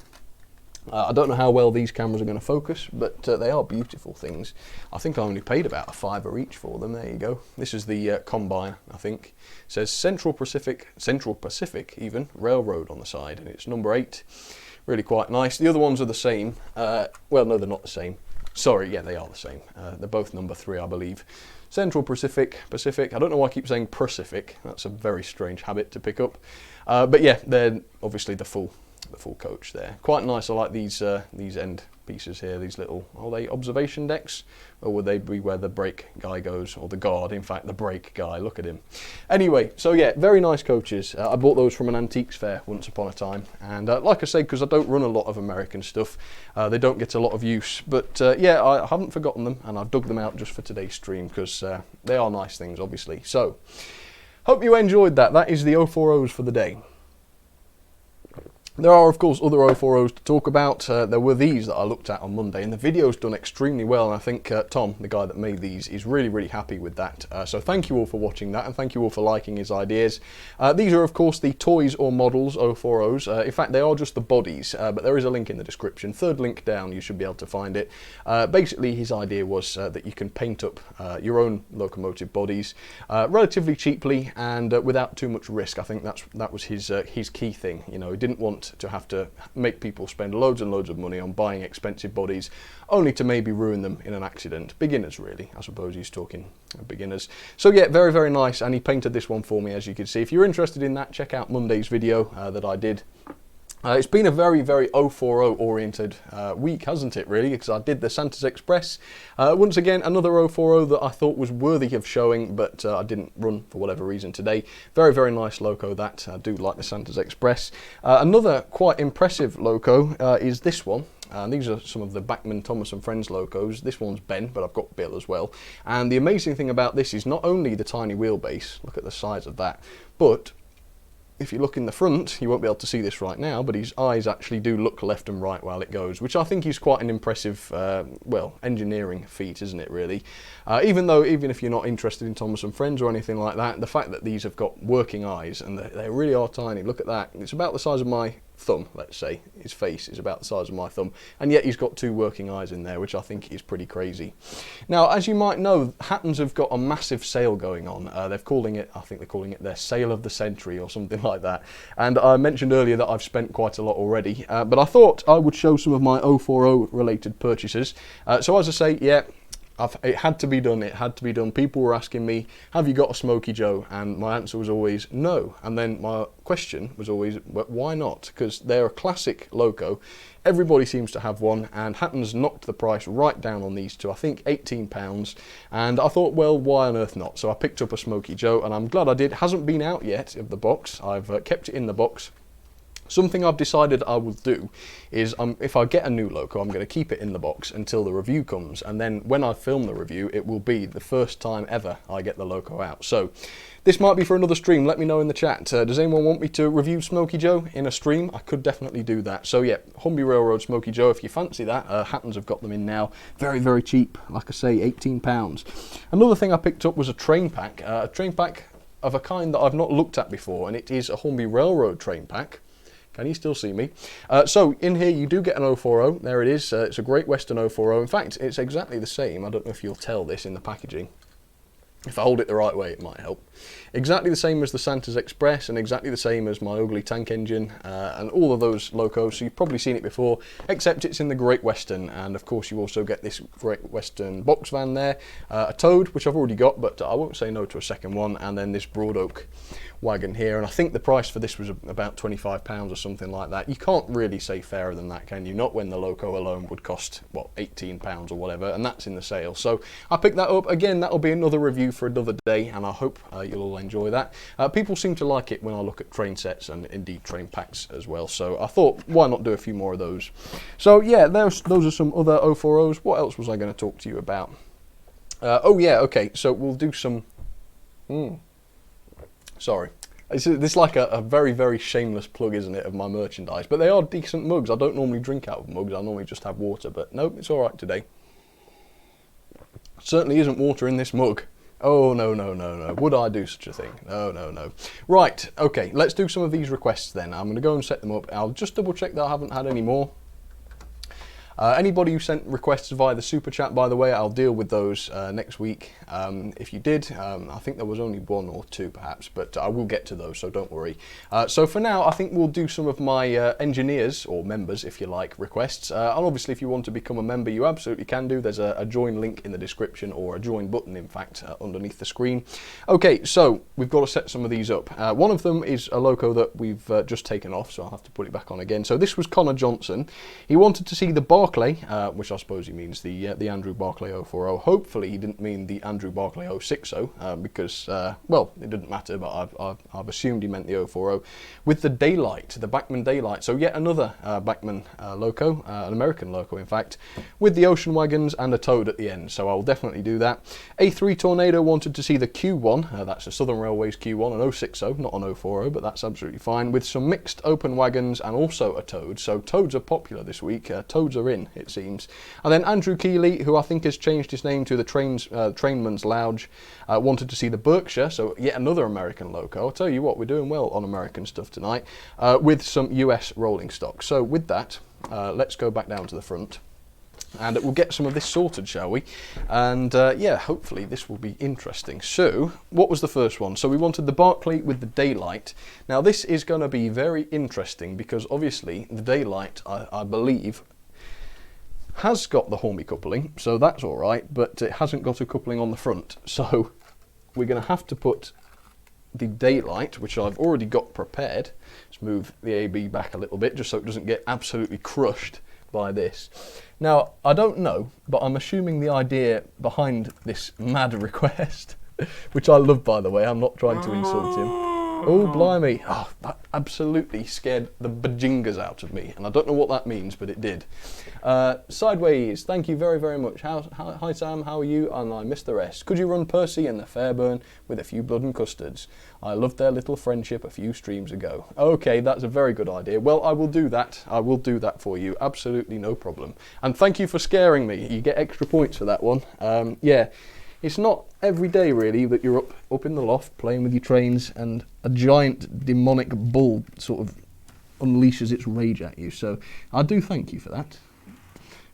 Speaker 1: I don't know how well these cameras are going to focus, but they are beautiful things. I think I only paid about $5 each for them. There you go. This is the Combine, I think. It says Central Pacific even, Railroad on the side, and it's number 8. Really quite nice. The other ones are the same. Well, no, they're not the same. Sorry, yeah, they are the same. They're both number 3, I believe. Central Pacific. I don't know why I keep saying Pacific. That's a very strange habit to pick up. But yeah, they're obviously the full coach there. Quite nice. I like these end pieces here, these little, are they observation decks? Or would they be where the brake guy goes, or the guard, in fact, the brake guy, look at him. Anyway, so yeah, very nice coaches. I bought those from an antiques fair once upon a time, and like I say, because I don't run a lot of American stuff, they don't get a lot of use, but yeah, I haven't forgotten them, and I've dug them out just for today's stream, because they are nice things, obviously. So, hope you enjoyed that. That is the 040s for the day. There are, of course, other 040s to talk about. There were these that I looked at on Monday, and the video's done extremely well, and I think Tom, the guy that made these, is really, really happy with that. So thank you all for watching that, and thank you all for liking his ideas. These are, of course, the Toys or Models 040s. In fact, they are just the bodies, but there is a link in the description. Third link down, you should be able to find it. Basically, his idea was that you can paint up your own locomotive bodies relatively cheaply and without too much risk. I think that was his key thing. You know, he didn't want to have to make people spend loads and loads of money on buying expensive bodies only to maybe ruin them in an accident. Beginners, really. I suppose he's talking beginners. So yeah, very, very nice, and he painted this one for me, as you can see. If you're interested in that, check out Monday's video that I did. It's been a very, very 040 oriented week, hasn't it, really? Because I did the Santa's Express. Once again, another 040 that I thought was worthy of showing, but I didn't run for whatever reason today. Very, very nice loco that. I do like the Santa's Express. Another quite impressive loco is this one. These are some of the Bachmann, Thomas and Friends locos. This one's Ben, but I've got Bill as well. And the amazing thing about this is not only the tiny wheelbase, look at the size of that, but if you look in the front, you won't be able to see this right now, but his eyes actually do look left and right while it goes, which I think is quite an impressive, well, engineering feat, isn't it, really? Even if you're not interested in Thomas and Friends or anything like that, the fact that these have got working eyes, and they really are tiny, look at that. It's about the size of my thumb, let's say. His face is about the size of my thumb, and yet he's got 2 working eyes in there, which I think is pretty crazy. Now, as you might know, Hattons have got a massive sale going on. I think they're calling it their sale of the century or something like that. And I mentioned earlier that I've spent quite a lot already, but I thought I would show some of my 040 related purchases. So as I say, yeah, it had to be done. It had to be done. People were asking me, have you got a Smokey Joe? And my answer was always no. And then my question was always, well, why not? Because they're a classic loco. Everybody seems to have one, and Hattons knocked the price right down on these two, I think £18. And I thought, well, why on earth not? So I picked up a Smokey Joe, and I'm glad I did. It hasn't been out yet of the box. I've kept it in the box. Something I've decided I will do is, if I get a new loco, I'm going to keep it in the box until the review comes, and then when I film the review, it will be the first time ever I get the loco out. So this might be for another stream. Let me know in the chat. Does anyone want me to review Smokey Joe in a stream? I could definitely do that. So yeah, Humby Railroad Smokey Joe, if you fancy that. Hattons have got them in now. Very, very cheap. Like I say, £18. Another thing I picked up was a train pack. A train pack of a kind that I've not looked at before, and it is a Humby Railroad train pack. Can you still see me? So in here you do get an 040. There it is. It's a Great Western 040. In fact, it's exactly the same. I don't know if you'll tell this in the packaging. If I hold it the right way, it might help. Exactly the same as the Santa's Express, and exactly the same as my ugly tank engine, and all of those locos. So you've probably seen it before, except it's in the Great Western. And of course you also get this Great Western box van there, a Toad, which I've already got, but I won't say no to a second one, and then this broad oak wagon here. And I think the price for this was about £25 or something like that. You can't really say fairer than that, can you? Not when the loco alone would cost, what, £18 or whatever, and that's in the sale. So I picked that up. Again, that'll be another review for another day, and I hope you'll all enjoy that. People seem to like it when I look at train sets and indeed train packs as well, so I thought, why not do a few more of those? So yeah, those are some other 040s. What else was I going to talk to you about? Oh yeah, okay, so we'll do some... Sorry. This is like a very, very shameless plug, isn't it, of my merchandise. But they are decent mugs. I don't normally drink out of mugs. I normally just have water. But no, it's all right today. Certainly isn't water in this mug. Oh, no, no, no, no. Would I do such a thing? No, no, no. Right, okay, let's do some of these requests then. I'm going to go and set them up. I'll just double check that I haven't had any more. Anybody who sent requests via the super chat, by the way, I'll deal with those next week. If you did, I think there was only 1 or 2 perhaps, but I will get to those, so don't worry. So for now, I think we'll do some of my engineers, or members if you like, requests. And obviously if you want to become a member, you absolutely can do. There's a join link in the description, or a join button in fact, underneath the screen. Okay, so we've got to set some of these up. One of them is a loco that we've just taken off, so I'll have to put it back on again. So this was Connor Johnson. He wanted to see the Barclay, which I suppose he means the Andrew Barclay 040. Hopefully he didn't mean the Andrew Barclay 060, because, well, it didn't matter, but I've assumed he meant the 040, with the Daylight, the Bachmann Daylight. So yet another Bachmann loco, an American loco in fact, with the ocean wagons and a Toad at the end, so I'll definitely do that. A3 Tornado wanted to see the Q1, that's the Southern Railways Q1, an 060, not an 040, but that's absolutely fine, with some mixed open wagons and also a Toad. So Toads are popular this week. Toads are in, it seems. And then Andrew Keeley, who I think has changed his name to the Trainman's Lounge, wanted to see the Berkshire, so yet another American loco. I'll tell you what, we're doing well on American stuff tonight, with some US rolling stock. So with that, let's go back down to the front, and we'll get some of this sorted, shall we? And yeah, hopefully this will be interesting. So, what was the first one? So we wanted the Barclay with the Daylight. Now this is going to be very interesting, because obviously the Daylight, I believe, has got the Hormy coupling, so that's all right, but it hasn't got a coupling on the front. So we're going to have to put the Daylight, which I've already got prepared. Let's move the AB back a little bit, just so it doesn't get absolutely crushed by this. Now, I don't know, but I'm assuming the idea behind this mad request, which I love, by the way, I'm not trying to insult him. Oh, blimey. Oh, that absolutely scared the bajingas out of me. And I don't know what that means, but it did. Sideways, thank you very, very much. Hi, Sam, how are you? And I missed the rest. Could you run Percy and the Fairburn with a few blood and custards? I loved their little friendship a few streams ago. Okay, that's a very good idea. Well, I will do that. I will do that for you. Absolutely no problem. And thank you for scaring me. You get extra points for that one. Yeah. It's not every day, really, that you're up in the loft playing with your trains and a giant demonic bull sort of unleashes its rage at you. So I do thank you for that.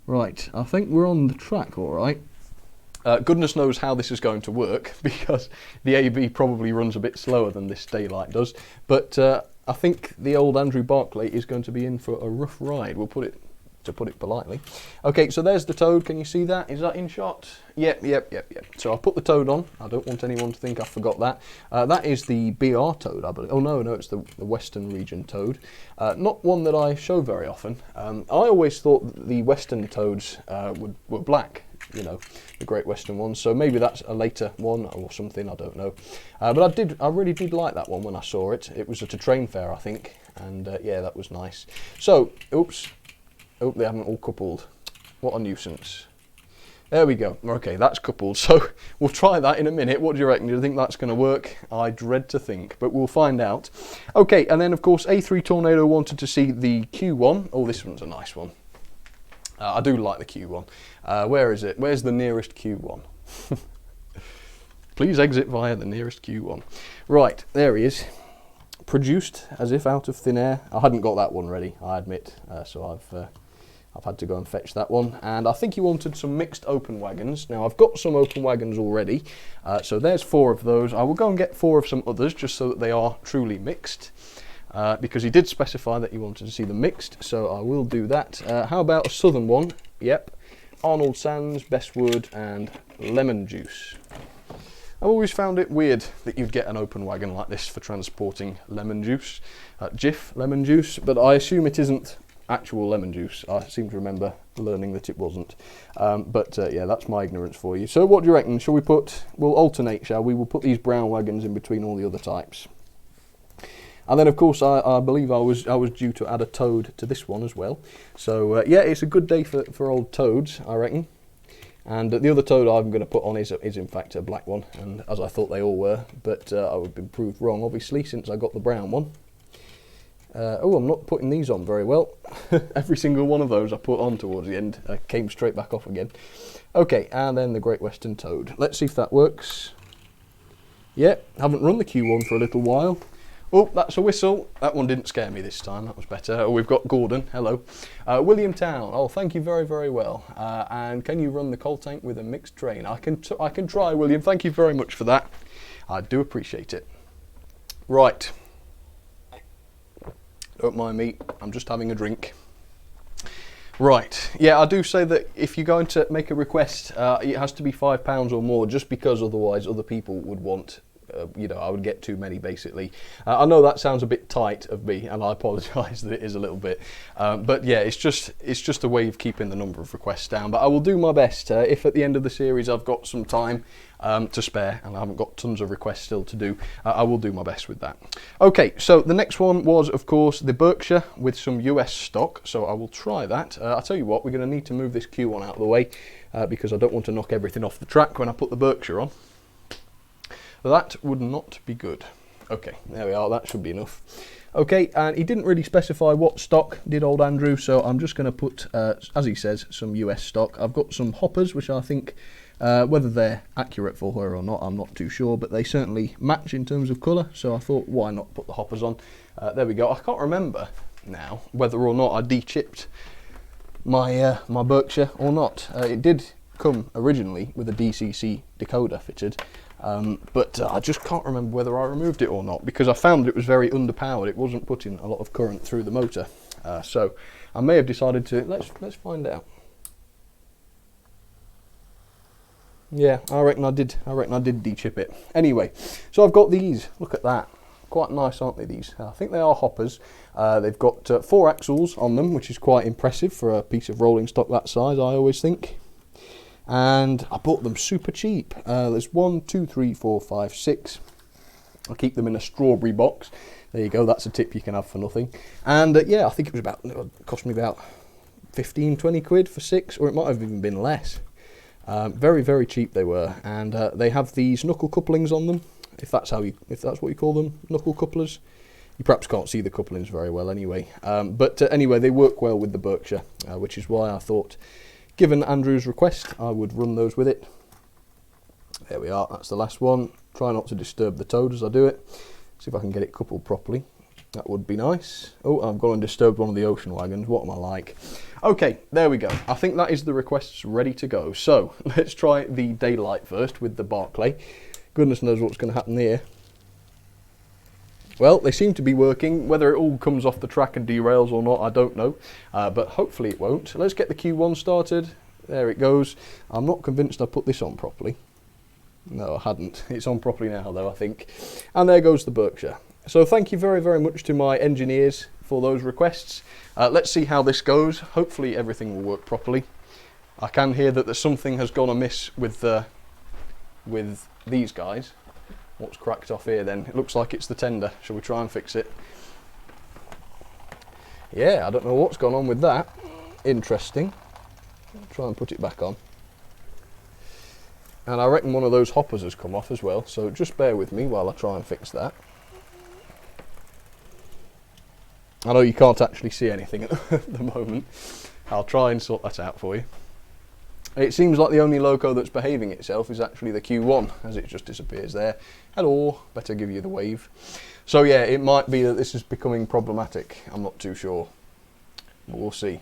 Speaker 1: Right, I think we're on the track all right. Goodness knows how this is going to work, because the AB probably runs a bit slower than this Daylight does, but I think the old Andrew Barclay is going to be in for a rough ride, to put it politely. Okay, so there's the Toad. Can you see that? Is that in shot? Yep. So I'll put the Toad on. I don't want anyone to think I forgot that. That is the BR Toad, I believe. Oh no, it's the Western Region Toad. Not one that I show very often. I always thought that the Western Toads were black, you know, the Great Western ones. So maybe that's a later one or something, I don't know. But I really did like that one when I saw it. It was at a train fair, I think, and yeah, that was nice. So, oops. Oh, they haven't all coupled. What a nuisance. There we go. Okay, that's coupled. So we'll try that in a minute. What do you reckon? Do you think that's going to work? I dread to think, but we'll find out. Okay, and then of course A3 Tornado wanted to see the Q1. Oh, this one's a nice one. I do like the Q1. Where is it? Where's the nearest Q1? Please exit via the nearest Q1. Right, there he is. Produced as if out of thin air. I hadn't got that one ready, I admit, so I've had to go and fetch that one. And I think he wanted some mixed open wagons. Now I've got some open wagons already, so there's 4 of those. I will go and get 4 of some others just so that they are truly mixed, because he did specify that he wanted to see them mixed, so I will do that. How about a southern one? Yep, Arnold Sands, Bestwood and lemon juice. I've always found it weird that you'd get an open wagon like this for transporting lemon juice, Jif lemon juice, but I assume it isn't actual lemon juice. I seem to remember learning that it wasn't. Yeah, that's my ignorance for you. So what do you reckon? Shall we we'll alternate, shall we? We'll put these brown wagons in between all the other types. And then of course I believe I was due to add a Toad to this one as well. So yeah, it's a good day for old Toads, I reckon. And the other Toad I'm going to put on is in fact a black one, and as I thought they all were, but I would have been proved wrong obviously since I got the brown one. Oh, I'm not putting these on very well. Every single one of those I put on towards the end came straight back off again. Okay, and then the Great Western Toad. Let's see if that works. Yeah, haven't run the Q1 for a little while. Oh, that's a whistle. That one didn't scare me this time. That was better. Oh, we've got Gordon. Hello. William Town. Oh, thank you very, very well. And can you run the coal tank with a mixed train? I can try, William. Thank you very much for that. I do appreciate it. Right. Don't mind me. I'm just having a drink. Right. Yeah, I do say that if you're going to make a request, it has to be £5 or more, just because otherwise other people would want. You know, I would get too many basically. I know that sounds a bit tight of me, and I apologise that it is a little bit. But yeah, it's just a way of keeping the number of requests down. But I will do my best. If at the end of the series I've got some time to spare and I haven't got tons of requests still to do, I will do my best with that. Okay, so the next one was of course the Berkshire with some US stock. So I will try that. I'll tell you what, we're going to need to move this Q1 out of the way because I don't want to knock everything off the track when I put the Berkshire on. That would not be good. Okay, there we are, that should be enough. Okay, and he didn't really specify what stock, did old Andrew, so I'm just going to put, as he says, some US stock. I've got some hoppers, which I think, whether they're accurate for her or not, I'm not too sure, but they certainly match in terms of colour, so I thought, why not put the hoppers on? There we go. I can't remember now whether or not I de-chipped my, my Berkshire or not. It did come originally with a DCC decoder fitted, but I just can't remember whether I removed it or not, because I found it was very underpowered. It wasn't putting a lot of current through the motor, so I may have decided to let's find out. Yeah, I reckon I did de-chip it. Anyway, so I've got these. Look at that, quite nice, aren't they? These, I think they are hoppers. They've got 4 axles on them, which is quite impressive for a piece of rolling stock that size, I always think. And I bought them super cheap. There's 1, 2, 3, 4, 5, 6. I'll keep them in a strawberry box. There you go, that's a tip you can have for nothing. And yeah, I think it cost me about 15, 20 quid for 6, or it might have even been less. Very, very cheap they were. And they have these knuckle couplings on them, if that's what you call them, knuckle couplers. You perhaps can't see the couplings very well anyway. But anyway, they work well with the Berkshire, which is why I thought, given Andrew's request, I would run those with it. There we are, that's the last one. Try not to disturb the Toad as I do it. See if I can get it coupled properly. That would be nice. Oh, I've gone and disturbed one of the ocean wagons. What am I like? Okay, there we go. I think that is the requests ready to go. So, let's try the daylight first with the Barclay. Goodness knows what's going to happen here. Well, they seem to be working. Whether it all comes off the track and derails or not, I don't know. But hopefully it won't. Let's get the Q1 started. There it goes. I'm not convinced I put this on properly. No, I hadn't. It's on properly now, though, I think. And there goes the Berkshire. So thank you very, very much to my engineers for those requests. Let's see how this goes. Hopefully everything will work properly. I can hear that something has gone amiss with these guys. What's cracked off here then? It looks like it's the tender. Shall we try and fix it? Yeah, I don't know what's gone on with that. Interesting. I'll try and put it back on. And I reckon one of those hoppers has come off as well, so just bear with me while I try and fix that. I know you can't actually see anything at the moment. I'll try and sort that out for you. It seems like the only loco that's behaving itself is actually the Q1, as it just disappears there. Hello, better give you the wave. So yeah, it might be that this is becoming problematic. I'm not too sure, but we'll see.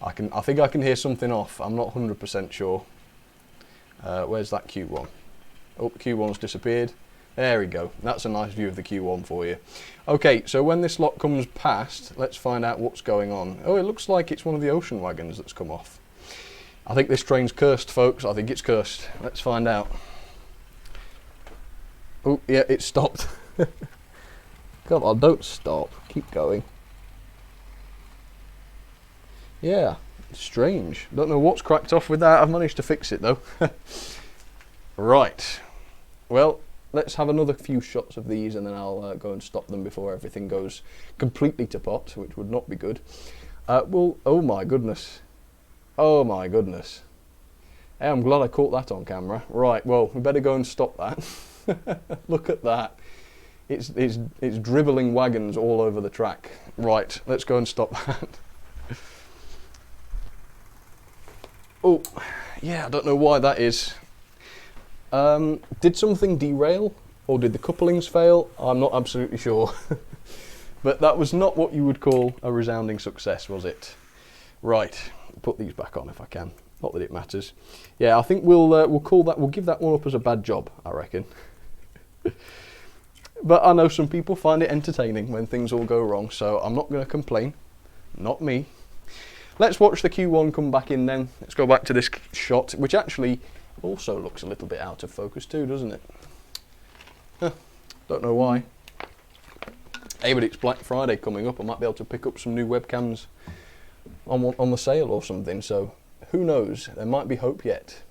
Speaker 1: I think I can hear something off. I'm not 100% sure. Where's that Q1? Oh, Q1's disappeared. There we go. That's a nice view of the Q1 for you. Okay, so when this lot comes past, let's find out what's going on. Oh, it looks like it's one of the ocean wagons that's come off. I think this train's cursed, folks. I think it's cursed. Let's find out. Oh, yeah, it stopped. Come on, don't stop. Keep going. Yeah, strange. Don't know what's cracked off with that. I've managed to fix it, though. Right. Well, let's have another few shots of these, and then I'll go and stop them before everything goes completely to pot, which would not be good. Well, oh my goodness. Oh my goodness. Hey, I'm glad I caught that on camera. Right, well, we better go and stop that. Look at that. It's dribbling wagons all over the track. Right, let's go and stop that. Oh, yeah, I don't know why that is. Did something derail? Or did the couplings fail? I'm not absolutely sure. But that was not what you would call a resounding success, was it? Right. Put these back on if I can. Not that it matters. Yeah, I think we'll call that. We'll give that one up as a bad job, I reckon. But I know some people find it entertaining when things all go wrong, so I'm not going to complain. Not me. Let's watch the Q1 come back in then. Let's go back to this shot, which actually also looks a little bit out of focus too, doesn't it? Huh, don't know why. Hey, but it's Black Friday coming up. I might be able to pick up some new webcams on the sale or something, so who knows, there might be hope yet.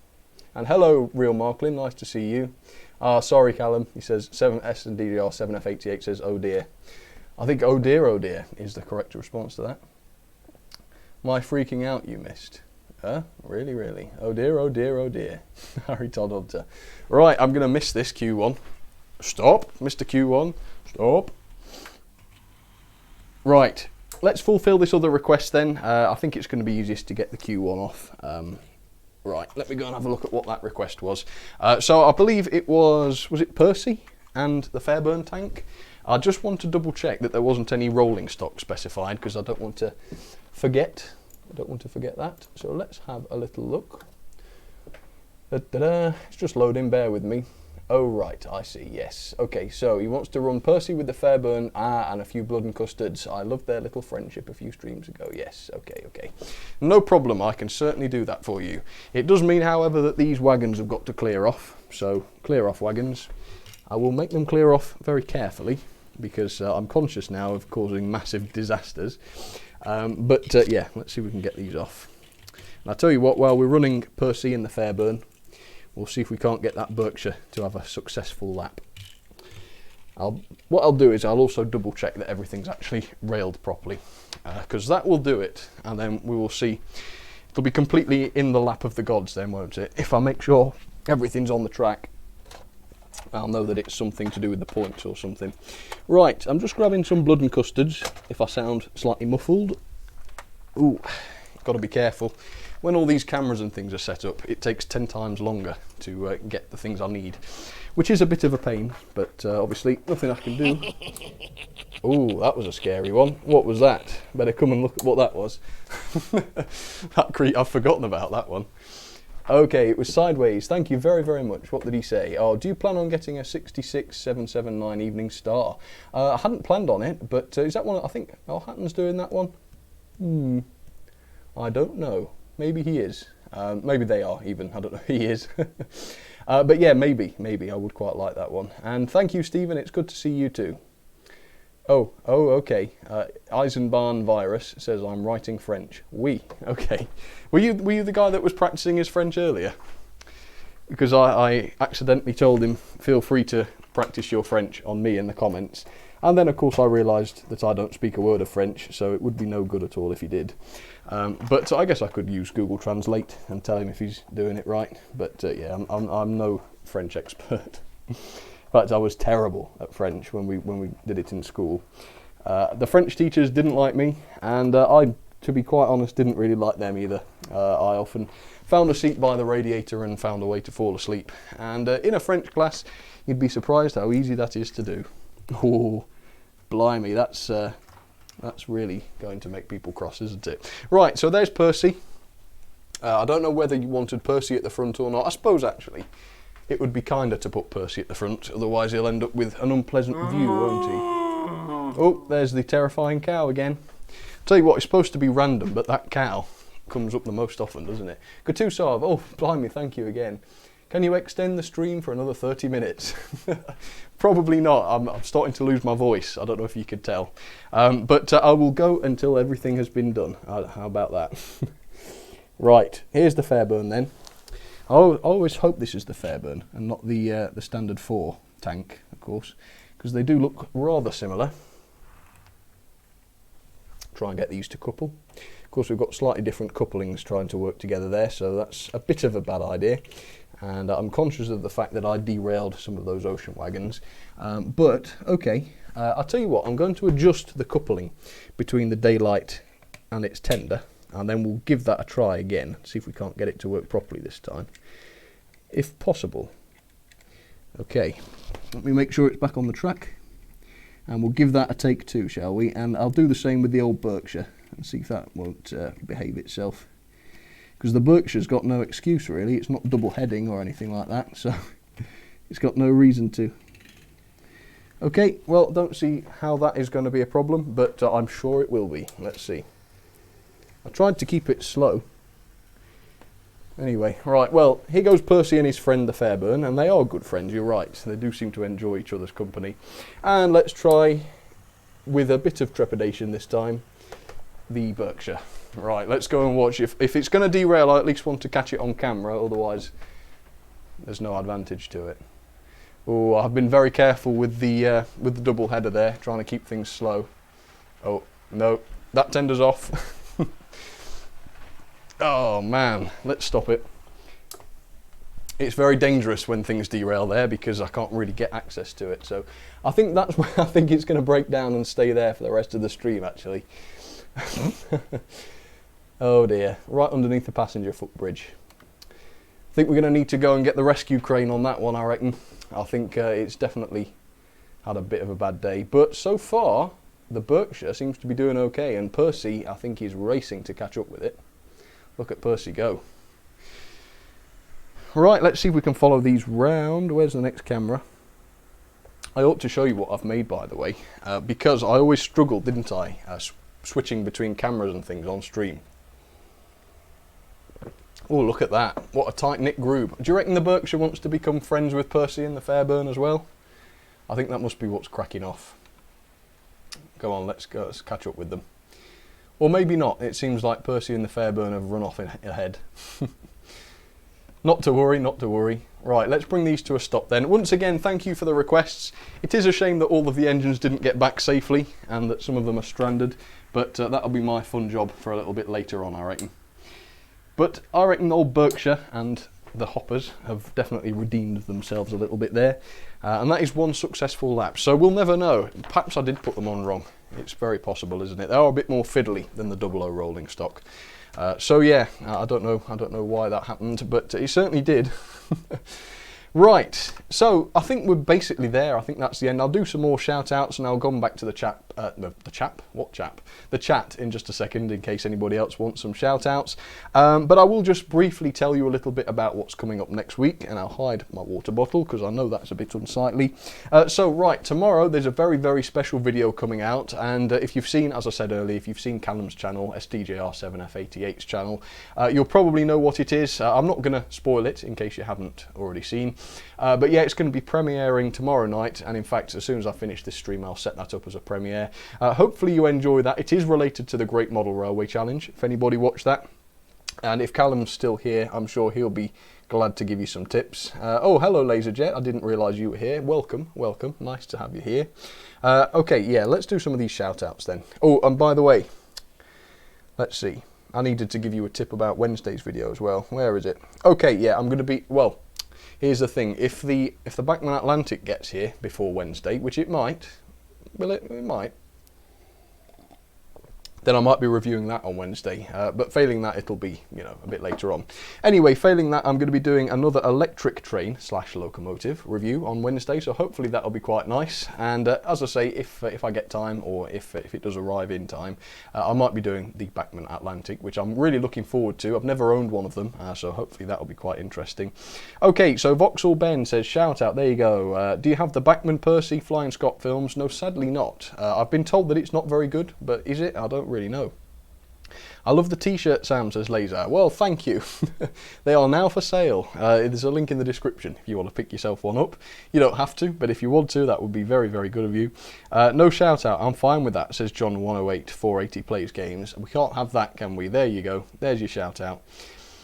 Speaker 1: And hello Real Marklin, nice to see you. Sorry Callum, he says 7S and DDR 7F88 says oh dear. I think oh dear is the correct response to that. My freaking out you missed. Really? Oh dear. Harry Todd Hunter. Right, I'm going to miss this Q1. Stop, Mr. Q1, stop. Right. Let's fulfill this other request then. I think it's going to be easiest to get the Q1 off. Right, let me go and have a look at what that request was. So I believe it was it Percy and the Fairburn tank? I just want to double check that there wasn't any rolling stock specified, because I don't want to forget. I don't want to forget that. So let's have a little look. It's just loading, bear with me. Oh right, I see, yes. Okay, so he wants to run Percy with the Fairburn, and a few Blood and Custards. I loved their little friendship a few streams ago, yes, okay. No problem, I can certainly do that for you. It does mean, however, that these wagons have got to clear off, so clear off wagons. I will make them clear off very carefully, because I'm conscious now of causing massive disasters. Yeah, let's see if we can get these off. And I'll tell you what, while we're running Percy in the Fairburn, we'll see if we can't get that Berkshire to have a successful lap. What I'll do is I'll also double check that everything's actually railed properly, because that will do it, and then we will see. It'll be completely in the lap of the gods then, won't it? If I make sure everything's on the track, I'll know that it's something to do with the points or something. Right, I'm just grabbing some Blood and Custards, if I sound slightly muffled. Ooh, got to be careful. when all these cameras and things are set up, it takes 10 times longer to get the things I need, which is a bit of a pain, but obviously nothing I can do. Oh, that was a scary one. What was that? Better come and look at what that was. I've forgotten about that one. Okay, it was Sideways. Thank you very, very much. What did he say? Oh, do you plan on getting a 66779 Evening Star? I hadn't planned on it, but is that one? I think Hatton's doing that one. I don't know. Maybe he is. Maybe they are even. I don't know. He is. But yeah, maybe I would quite like that one. And thank you, Stephen. It's good to see you too. Oh, okay. Eisenbahn Virus says I'm writing French. Oui, okay. Were you the guy that was practicing his French earlier? Because I accidentally told him, feel free to practice your French on me in the comments. And then, of course, I realised that I don't speak a word of French, so it would be no good at all if he did. But I guess I could use Google Translate and tell him if he's doing it right. But yeah, I'm no French expert. In fact, I was terrible at French when we did it in school. The French teachers didn't like me, and I, to be quite honest, didn't really like them either. I often found a seat by the radiator and found a way to fall asleep. And in a French class, you'd be surprised how easy that is to do. Oh, blimey, that's really going to make people cross, isn't it? Right, so there's Percy. I don't know whether you wanted Percy at the front or not. I suppose, actually, it would be kinder to put Percy at the front, otherwise he'll end up with an unpleasant view, won't he? Oh, there's the terrifying cow again. Tell you what, it's supposed to be random, but that cow comes up the most often, doesn't it? Gatusov, oh, blimey, thank you again. Can you extend the stream for another 30 minutes? Probably not. I'm starting to lose my voice. I don't know if you could tell. But I will go until everything has been done. How about that? Right, here's the Fairburn then. I always hope this is the Fairburn and not the standard 4 tank, of course, because they do look rather similar. Try and get these to couple. Of course, we've got slightly different couplings trying to work together there, so that's a bit of a bad idea. And I'm conscious of the fact that I derailed some of those ocean wagons. But, okay, I'll tell you what, I'm going to adjust the coupling between the Daylight and its tender, and then we'll give that a try again, see if we can't get it to work properly this time, if possible. Okay, let me make sure it's back on the track, and we'll give that a take 2, shall we? And I'll do the same with the old Berkshire, and see if that won't behave itself. Because the Berkshire's got no excuse, really. It's not double heading or anything like that, so it's got no reason to. Okay, well, don't see how that is going to be a problem, but I'm sure it will be. Let's see. I tried to keep it slow. Anyway, right, well, here goes Percy and his friend the Fairburn, and they are good friends, you're right. They do seem to enjoy each other's company. And let's try, with a bit of trepidation this time, the Berkshire. Right, let's go and watch. If it's going to derail, I at least want to catch it on camera, otherwise there's no advantage to it. Oh, I've been very careful with the double header there, trying to keep things slow. Oh, no, that tender's off. Oh man, let's stop it. It's very dangerous when things derail there because I can't really get access to it. So I think that's where I think it's going to break down and stay there for the rest of the stream actually. Oh dear, right underneath the passenger footbridge. I think we're going to need to go and get the rescue crane on that one, I reckon. I think it's definitely had a bit of a bad day. But so far, the Berkshire seems to be doing okay, and Percy, I think, is racing to catch up with it. Look at Percy go. Right, let's see if we can follow these round. Where's the next camera? I ought to show you what I've made, by the way, because I always struggled, didn't I, switching between cameras and things on stream. Oh, look at that. What a tight-knit group. Do you reckon the Berkshire wants to become friends with Percy and the Fairburn as well? I think that must be what's cracking off. Go on, let's go. Let's catch up with them. Or maybe not. It seems like Percy and the Fairburn have run off ahead. Not to worry, not to worry. Right, let's bring these to a stop then. Once again, thank you for the requests. It is a shame that all of the engines didn't get back safely and that some of them are stranded, but that'll be my fun job for a little bit later on, I reckon. But I reckon old Berkshire and the hoppers have definitely redeemed themselves a little bit there, and that is one successful lap. So we'll never know. Perhaps I did put them on wrong. It's very possible, isn't it? They are a bit more fiddly than the 00 rolling stock. So yeah, I don't know why that happened, but it certainly did. Right, so I think we're basically there. I think that's the end. I'll do some more shout outs and I'll go back to the chat. The chat in just a second in case anybody else wants some shout outs. But I will just briefly tell you a little bit about what's coming up next week, and I'll hide my water bottle because I know that's a bit unsightly. So right, tomorrow there's a very, very special video coming out, and if you've seen, as I said earlier, if you've seen Callum's channel, SDJR7F88's channel, you'll probably know what it is. I'm not going to spoil it in case you haven't already seen. But yeah, it's going to be premiering tomorrow night, and in fact, as soon as I finish this stream, I'll set that up as a premiere. Hopefully you enjoy that. It is related to the Great Model Railway Challenge, if anybody watched that. And if Callum's still here, I'm sure he'll be glad to give you some tips. Oh, hello Laserjet, I didn't realise you were here. Welcome, welcome, nice to have you here. Okay, yeah, let's do some of these shout-outs then. Oh, and by the way, let's see. I needed to give you a tip about Wednesday's video as well. Where is it? Okay, yeah, I'm going to be, well, here's the thing. If the Bachmann Atlantic gets here before Wednesday, which it might, well, it might, then I might be reviewing that on Wednesday, but failing that it'll be, you know, a bit later on. Anyway, failing that I'm going to be doing another electric train / locomotive review on Wednesday, so hopefully that'll be quite nice. And as I say, if I get time, or if it does arrive in time, I might be doing the Bachmann Atlantic, which I'm really looking forward to. I've never owned one of them, so hopefully that'll be quite interesting. Okay, so Vauxhall Ben says, shout out, there you go. Do you have the Bachmann Percy Flying Scot films? No, sadly not. I've been told that it's not very good, but is it? I don't really know. I love the t-shirt, Sam, says Laser. Well, thank you. They are now for sale. There's a link in the description if you want to pick yourself one up. You don't have to, but if you want to, that would be very, very good of you. No shout out, I'm fine with that, says John 108 480 Plays Games. We can't have that, can we? There you go. There's your shout out.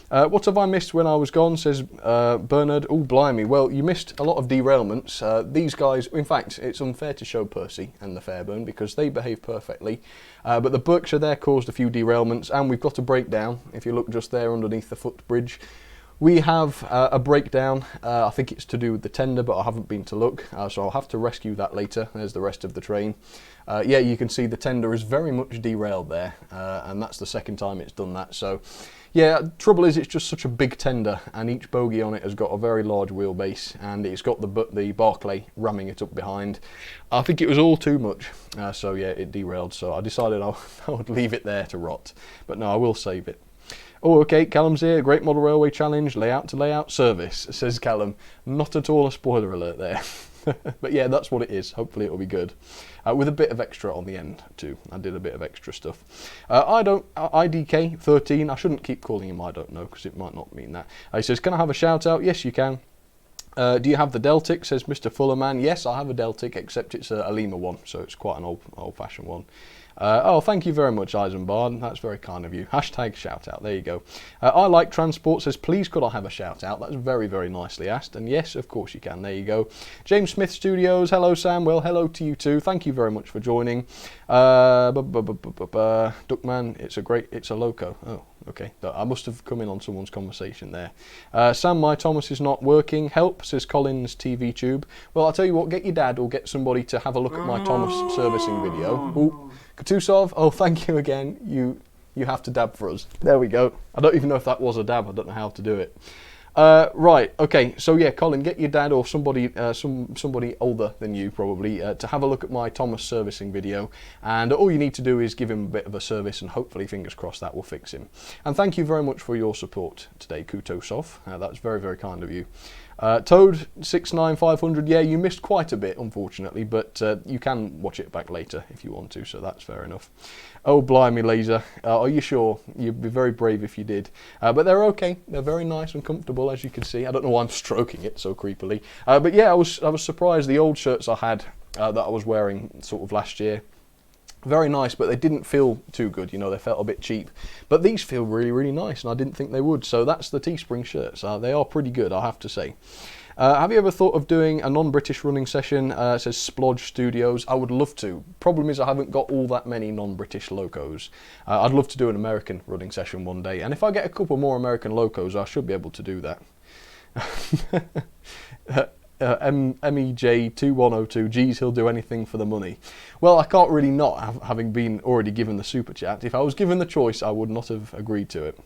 Speaker 1: What have I missed when I was gone, says Bernard. Oh, blimey. Well, you missed a lot of derailments. These guys, in fact, it's unfair to show Percy and the Fairburn because they behave perfectly. But the Berkshire there caused a few derailments, and we've got a breakdown. If you look just there underneath the footbridge, we have a breakdown. I think it's to do with the tender, but I haven't been to look, so I'll have to rescue that later. There's the rest of the train. Yeah, you can see the tender is very much derailed there, and that's the second time it's done that. So, yeah, trouble is it's just such a big tender, and each bogie on it has got a very large wheelbase, and it's got the Barclay ramming it up behind. I think it was all too much, so yeah, it derailed. So I decided I would leave it there to rot, but no, I will save it. Oh, okay, Callum's here. Great Model Railway Challenge, layout to layout service, says Callum. Not at all a spoiler alert there. But yeah, that's what it is. Hopefully it'll be good. With a bit of extra on the end too. I did a bit of extra stuff. IDK13, I shouldn't keep calling him I don't know because it might not mean that. He says, can I have a shout out? Yes, you can. Do you have the Deltic, says Mr. Fullerman. Yes, I have a Deltic, except it's a Lima one, so it's quite an old-fashioned one. Oh, thank you very much, Eisenbard. That's very kind of you. Hashtag shout out. There you go. I like transport, says, please could I have a shout out? That's very, very nicely asked. And yes, of course you can. There you go. James Smith Studios. Hello, Sam. Well, hello to you too. Thank you very much for joining. Duckman, it's a loco. Oh, okay. I must have come in on someone's conversation there. Sam, my Thomas is not working. Help, says Collins TV Tube. Well, I'll tell you what, get your dad or get somebody to have a look at my Thomas servicing video. Ooh. Kutusov, oh, thank you again. You have to dab for us. There we go. I don't even know if that was a dab. I don't know how to do it. Right, okay, so yeah, Colin, get your dad or somebody somebody older than you probably to have a look at my Thomas servicing video, and all you need to do is give him a bit of a service, and hopefully, fingers crossed, that will fix him. And thank you very much for your support today, Kutosov. That's very, very kind of you. Toad 69500, yeah, you missed quite a bit, unfortunately, but you can watch it back later if you want to, so that's fair enough. Oh, blimey, Laser. Are you sure? You'd be very brave if you did. But they're okay. They're very nice and comfortable, as you can see. I don't know why I'm stroking it so creepily. But yeah, I was surprised. The old shirts I had that I was wearing sort of last year, very nice, but they didn't feel too good. You know, they felt a bit cheap. But these feel really, really nice, and I didn't think they would. So that's the Teespring shirts. They are pretty good, I have to say. Have you ever thought of doing a non-British running session? It says Splodge Studios. I would love to. Problem is I haven't got all that many non-British locos. I'd love to do an American running session one day, and if I get a couple more American locos, I should be able to do that. MEJ2102, geez, he'll do anything for the money. Well, I can't really not, having been already given the super chat. If I was given the choice, I would not have agreed to it.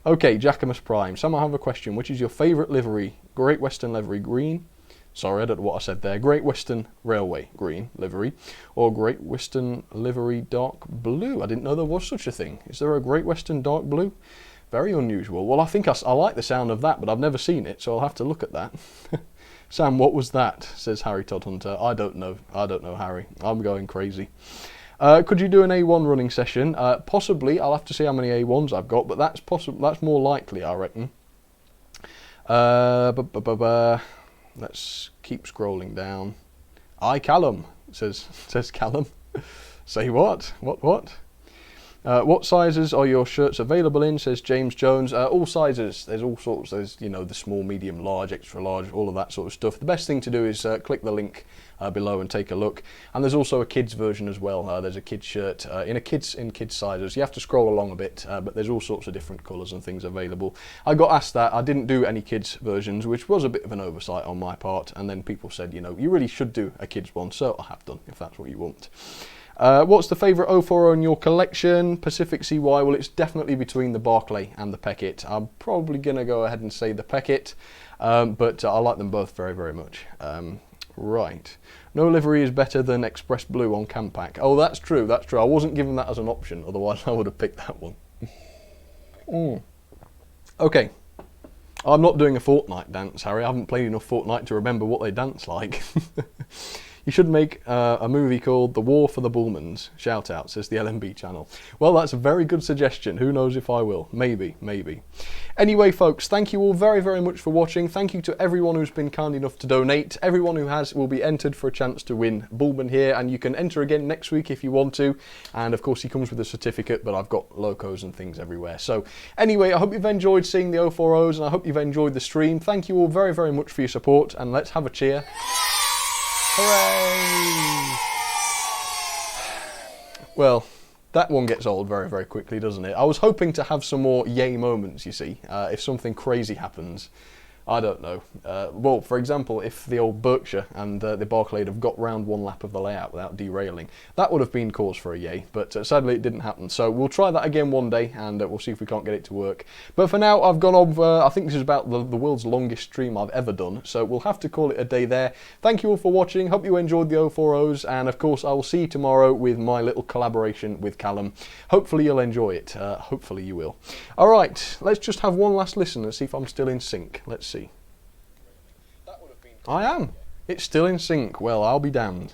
Speaker 1: Okay, Jackamus Prime. Sam, I have a question. Which is your favourite livery? Great Western livery green? Sorry, I don't know what I said there. Great Western Railway green livery, or Great Western livery dark blue? I didn't know there was such a thing. Is there a Great Western dark blue? Very unusual. Well, I think I like the sound of that, but I've never seen it, so I'll have to look at that. Sam, what was that? Says Harry Todd Hunter. I don't know. I don't know, Harry. I'm going crazy. Could you do an A1 running session? Possibly. I'll have to see how many A1s I've got, but that's possible. That's more likely, I reckon. Let's keep scrolling down. Callum, says Callum. Say what? What? What sizes are your shirts available in? Says James Jones. All sizes. There's all sorts. There's, you know, the small, medium, large, extra large, all of that sort of stuff. The best thing to do is click the link below and take a look. And there's also a kids version as well. There's a kids shirt in kids sizes. You have to scroll along a bit, but there's all sorts of different colours and things available. I got asked that. I didn't do any kids versions, which was a bit of an oversight on my part. And then people said, you know, you really should do a kids one, so I have done, if that's what you want. What's the favourite 040 in your collection? Pacific CY. Well, it's definitely between the Barclay and the Peckett. I'm probably going to go ahead and say the Peckett, but I like them both very, very much. Right. No livery is better than Express Blue on Campac. Oh, that's true, that's true. I wasn't given that as an option, otherwise I would have picked that one. Okay. I'm not doing a Fortnite dance, Harry. I haven't played enough Fortnite to remember what they dance like. You should make a movie called The War for the Bullmans. Shoutouts, says the LMB channel. Well, that's a very good suggestion. Who knows if I will? Maybe, maybe. Anyway, folks, thank you all very, very much for watching. Thank you to everyone who's been kind enough to donate. Everyone who has will be entered for a chance to win Bullman here, and you can enter again next week if you want to. And of course, he comes with a certificate, but I've got locos and things everywhere. So anyway, I hope you've enjoyed seeing the 040s, and I hope you've enjoyed the stream. Thank you all very, very much for your support, and let's have a cheer. Hooray! Well, that one gets old very, very quickly, doesn't it? I was hoping to have some more yay moments, you see, if something crazy happens. I don't know. Well, for example, if the old Berkshire and the Barclay have got round one lap of the layout without derailing, that would have been cause for a yay, but sadly it didn't happen. So we'll try that again one day, and we'll see if we can't get it to work. But for now, I've gone over, I think this is about the world's longest stream I've ever done, so we'll have to call it a day there. Thank you all for watching. Hope you enjoyed the 040s, and of course I will see you tomorrow with my little collaboration with Callum. Hopefully you'll enjoy it. Hopefully you will. Alright, let's just have one last listen and see if I'm still in sync. Let's see. I am. It's still in sync. Well, I'll be damned.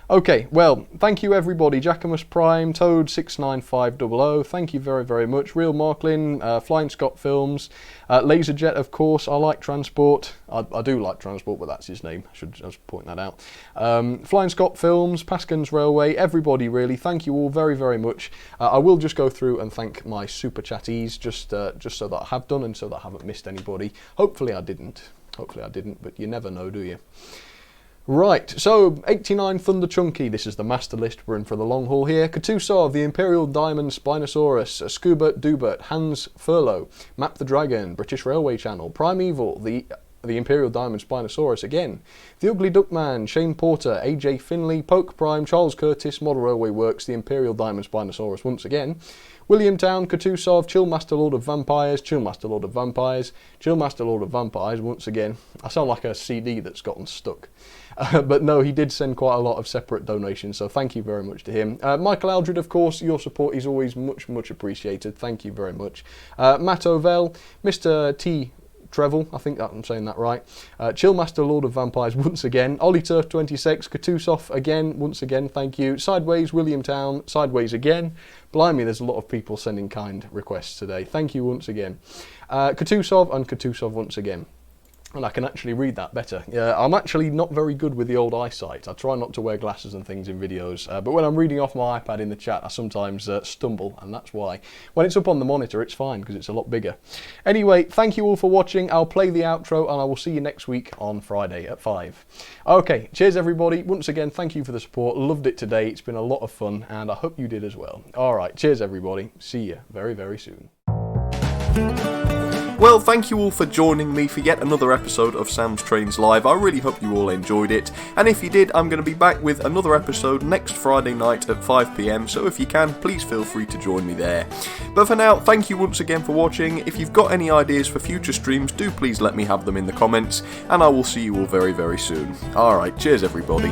Speaker 1: Okay, well, thank you everybody. Jackamus Prime, Toad69500, thank you very, very much. Real Marklin, Flying Scott Films, Laserjet, of course. I like Transport. I do like Transport, but that's his name. I should just point that out. Flying Scott Films, Paskin's Railway, everybody really. Thank you all very, very much. I will just go through and thank my super chatties, just so that I have done and so that I haven't missed anybody. Hopefully I didn't. Hopefully I didn't, but you never know, do you? Right, so 89 Thunder Chunky, this is the master list, we're in for the long haul here. Katusov, the Imperial Diamond Spinosaurus, Scoobert Doobert, Hans Furlow, Map the Dragon, British Railway Channel, Primeval, the Imperial Diamond Spinosaurus again, The Ugly Duckman, Shane Porter, AJ Finley, Poke Prime, Charles Curtis, Model Railway Works, the Imperial Diamond Spinosaurus once again, William Town, Katusov, Chillmaster Lord of Vampires, Chillmaster Lord of Vampires, Chillmaster Lord of Vampires once again. I sound like a CD that's gotten stuck. But no, he did send quite a lot of separate donations, so thank you very much to him. Michael Aldred, of course, your support is always much, much appreciated. Thank you very much. Matt Ovell, Mr. T. Trevel, I think that I'm saying that right. Chillmaster Lord of Vampires once again. Ollie Turf 26, Katusov again, once again, thank you. Sideways, William Town, Sideways again. Blimey, there's a lot of people sending kind requests today. Thank you once again. Katusov and Katusov once again. And I can actually read that better. I'm actually not very good with the old eyesight. I try not to wear glasses and things in videos, but when I'm reading off my iPad in the chat, I sometimes stumble, and that's why. When it's up on the monitor, it's fine, because it's a lot bigger. Anyway, thank you all for watching. I'll play the outro, and I will see you next week on Friday at 5. Okay, cheers everybody. Once again, thank you for the support. Loved it today. It's been a lot of fun, and I hope you did as well. Alright, cheers everybody. See you very, very soon.
Speaker 2: Well, thank you all for joining me for yet another episode of Sam's Trains Live. I really hope you all enjoyed it, and if you did, I'm going to be back with another episode next Friday night at 5 PM, so if you can, please feel free to join me there. But for now, thank you once again for watching. If you've got any ideas for future streams, do please let me have them in the comments, and I will see you all very, very soon. Alright, cheers everybody.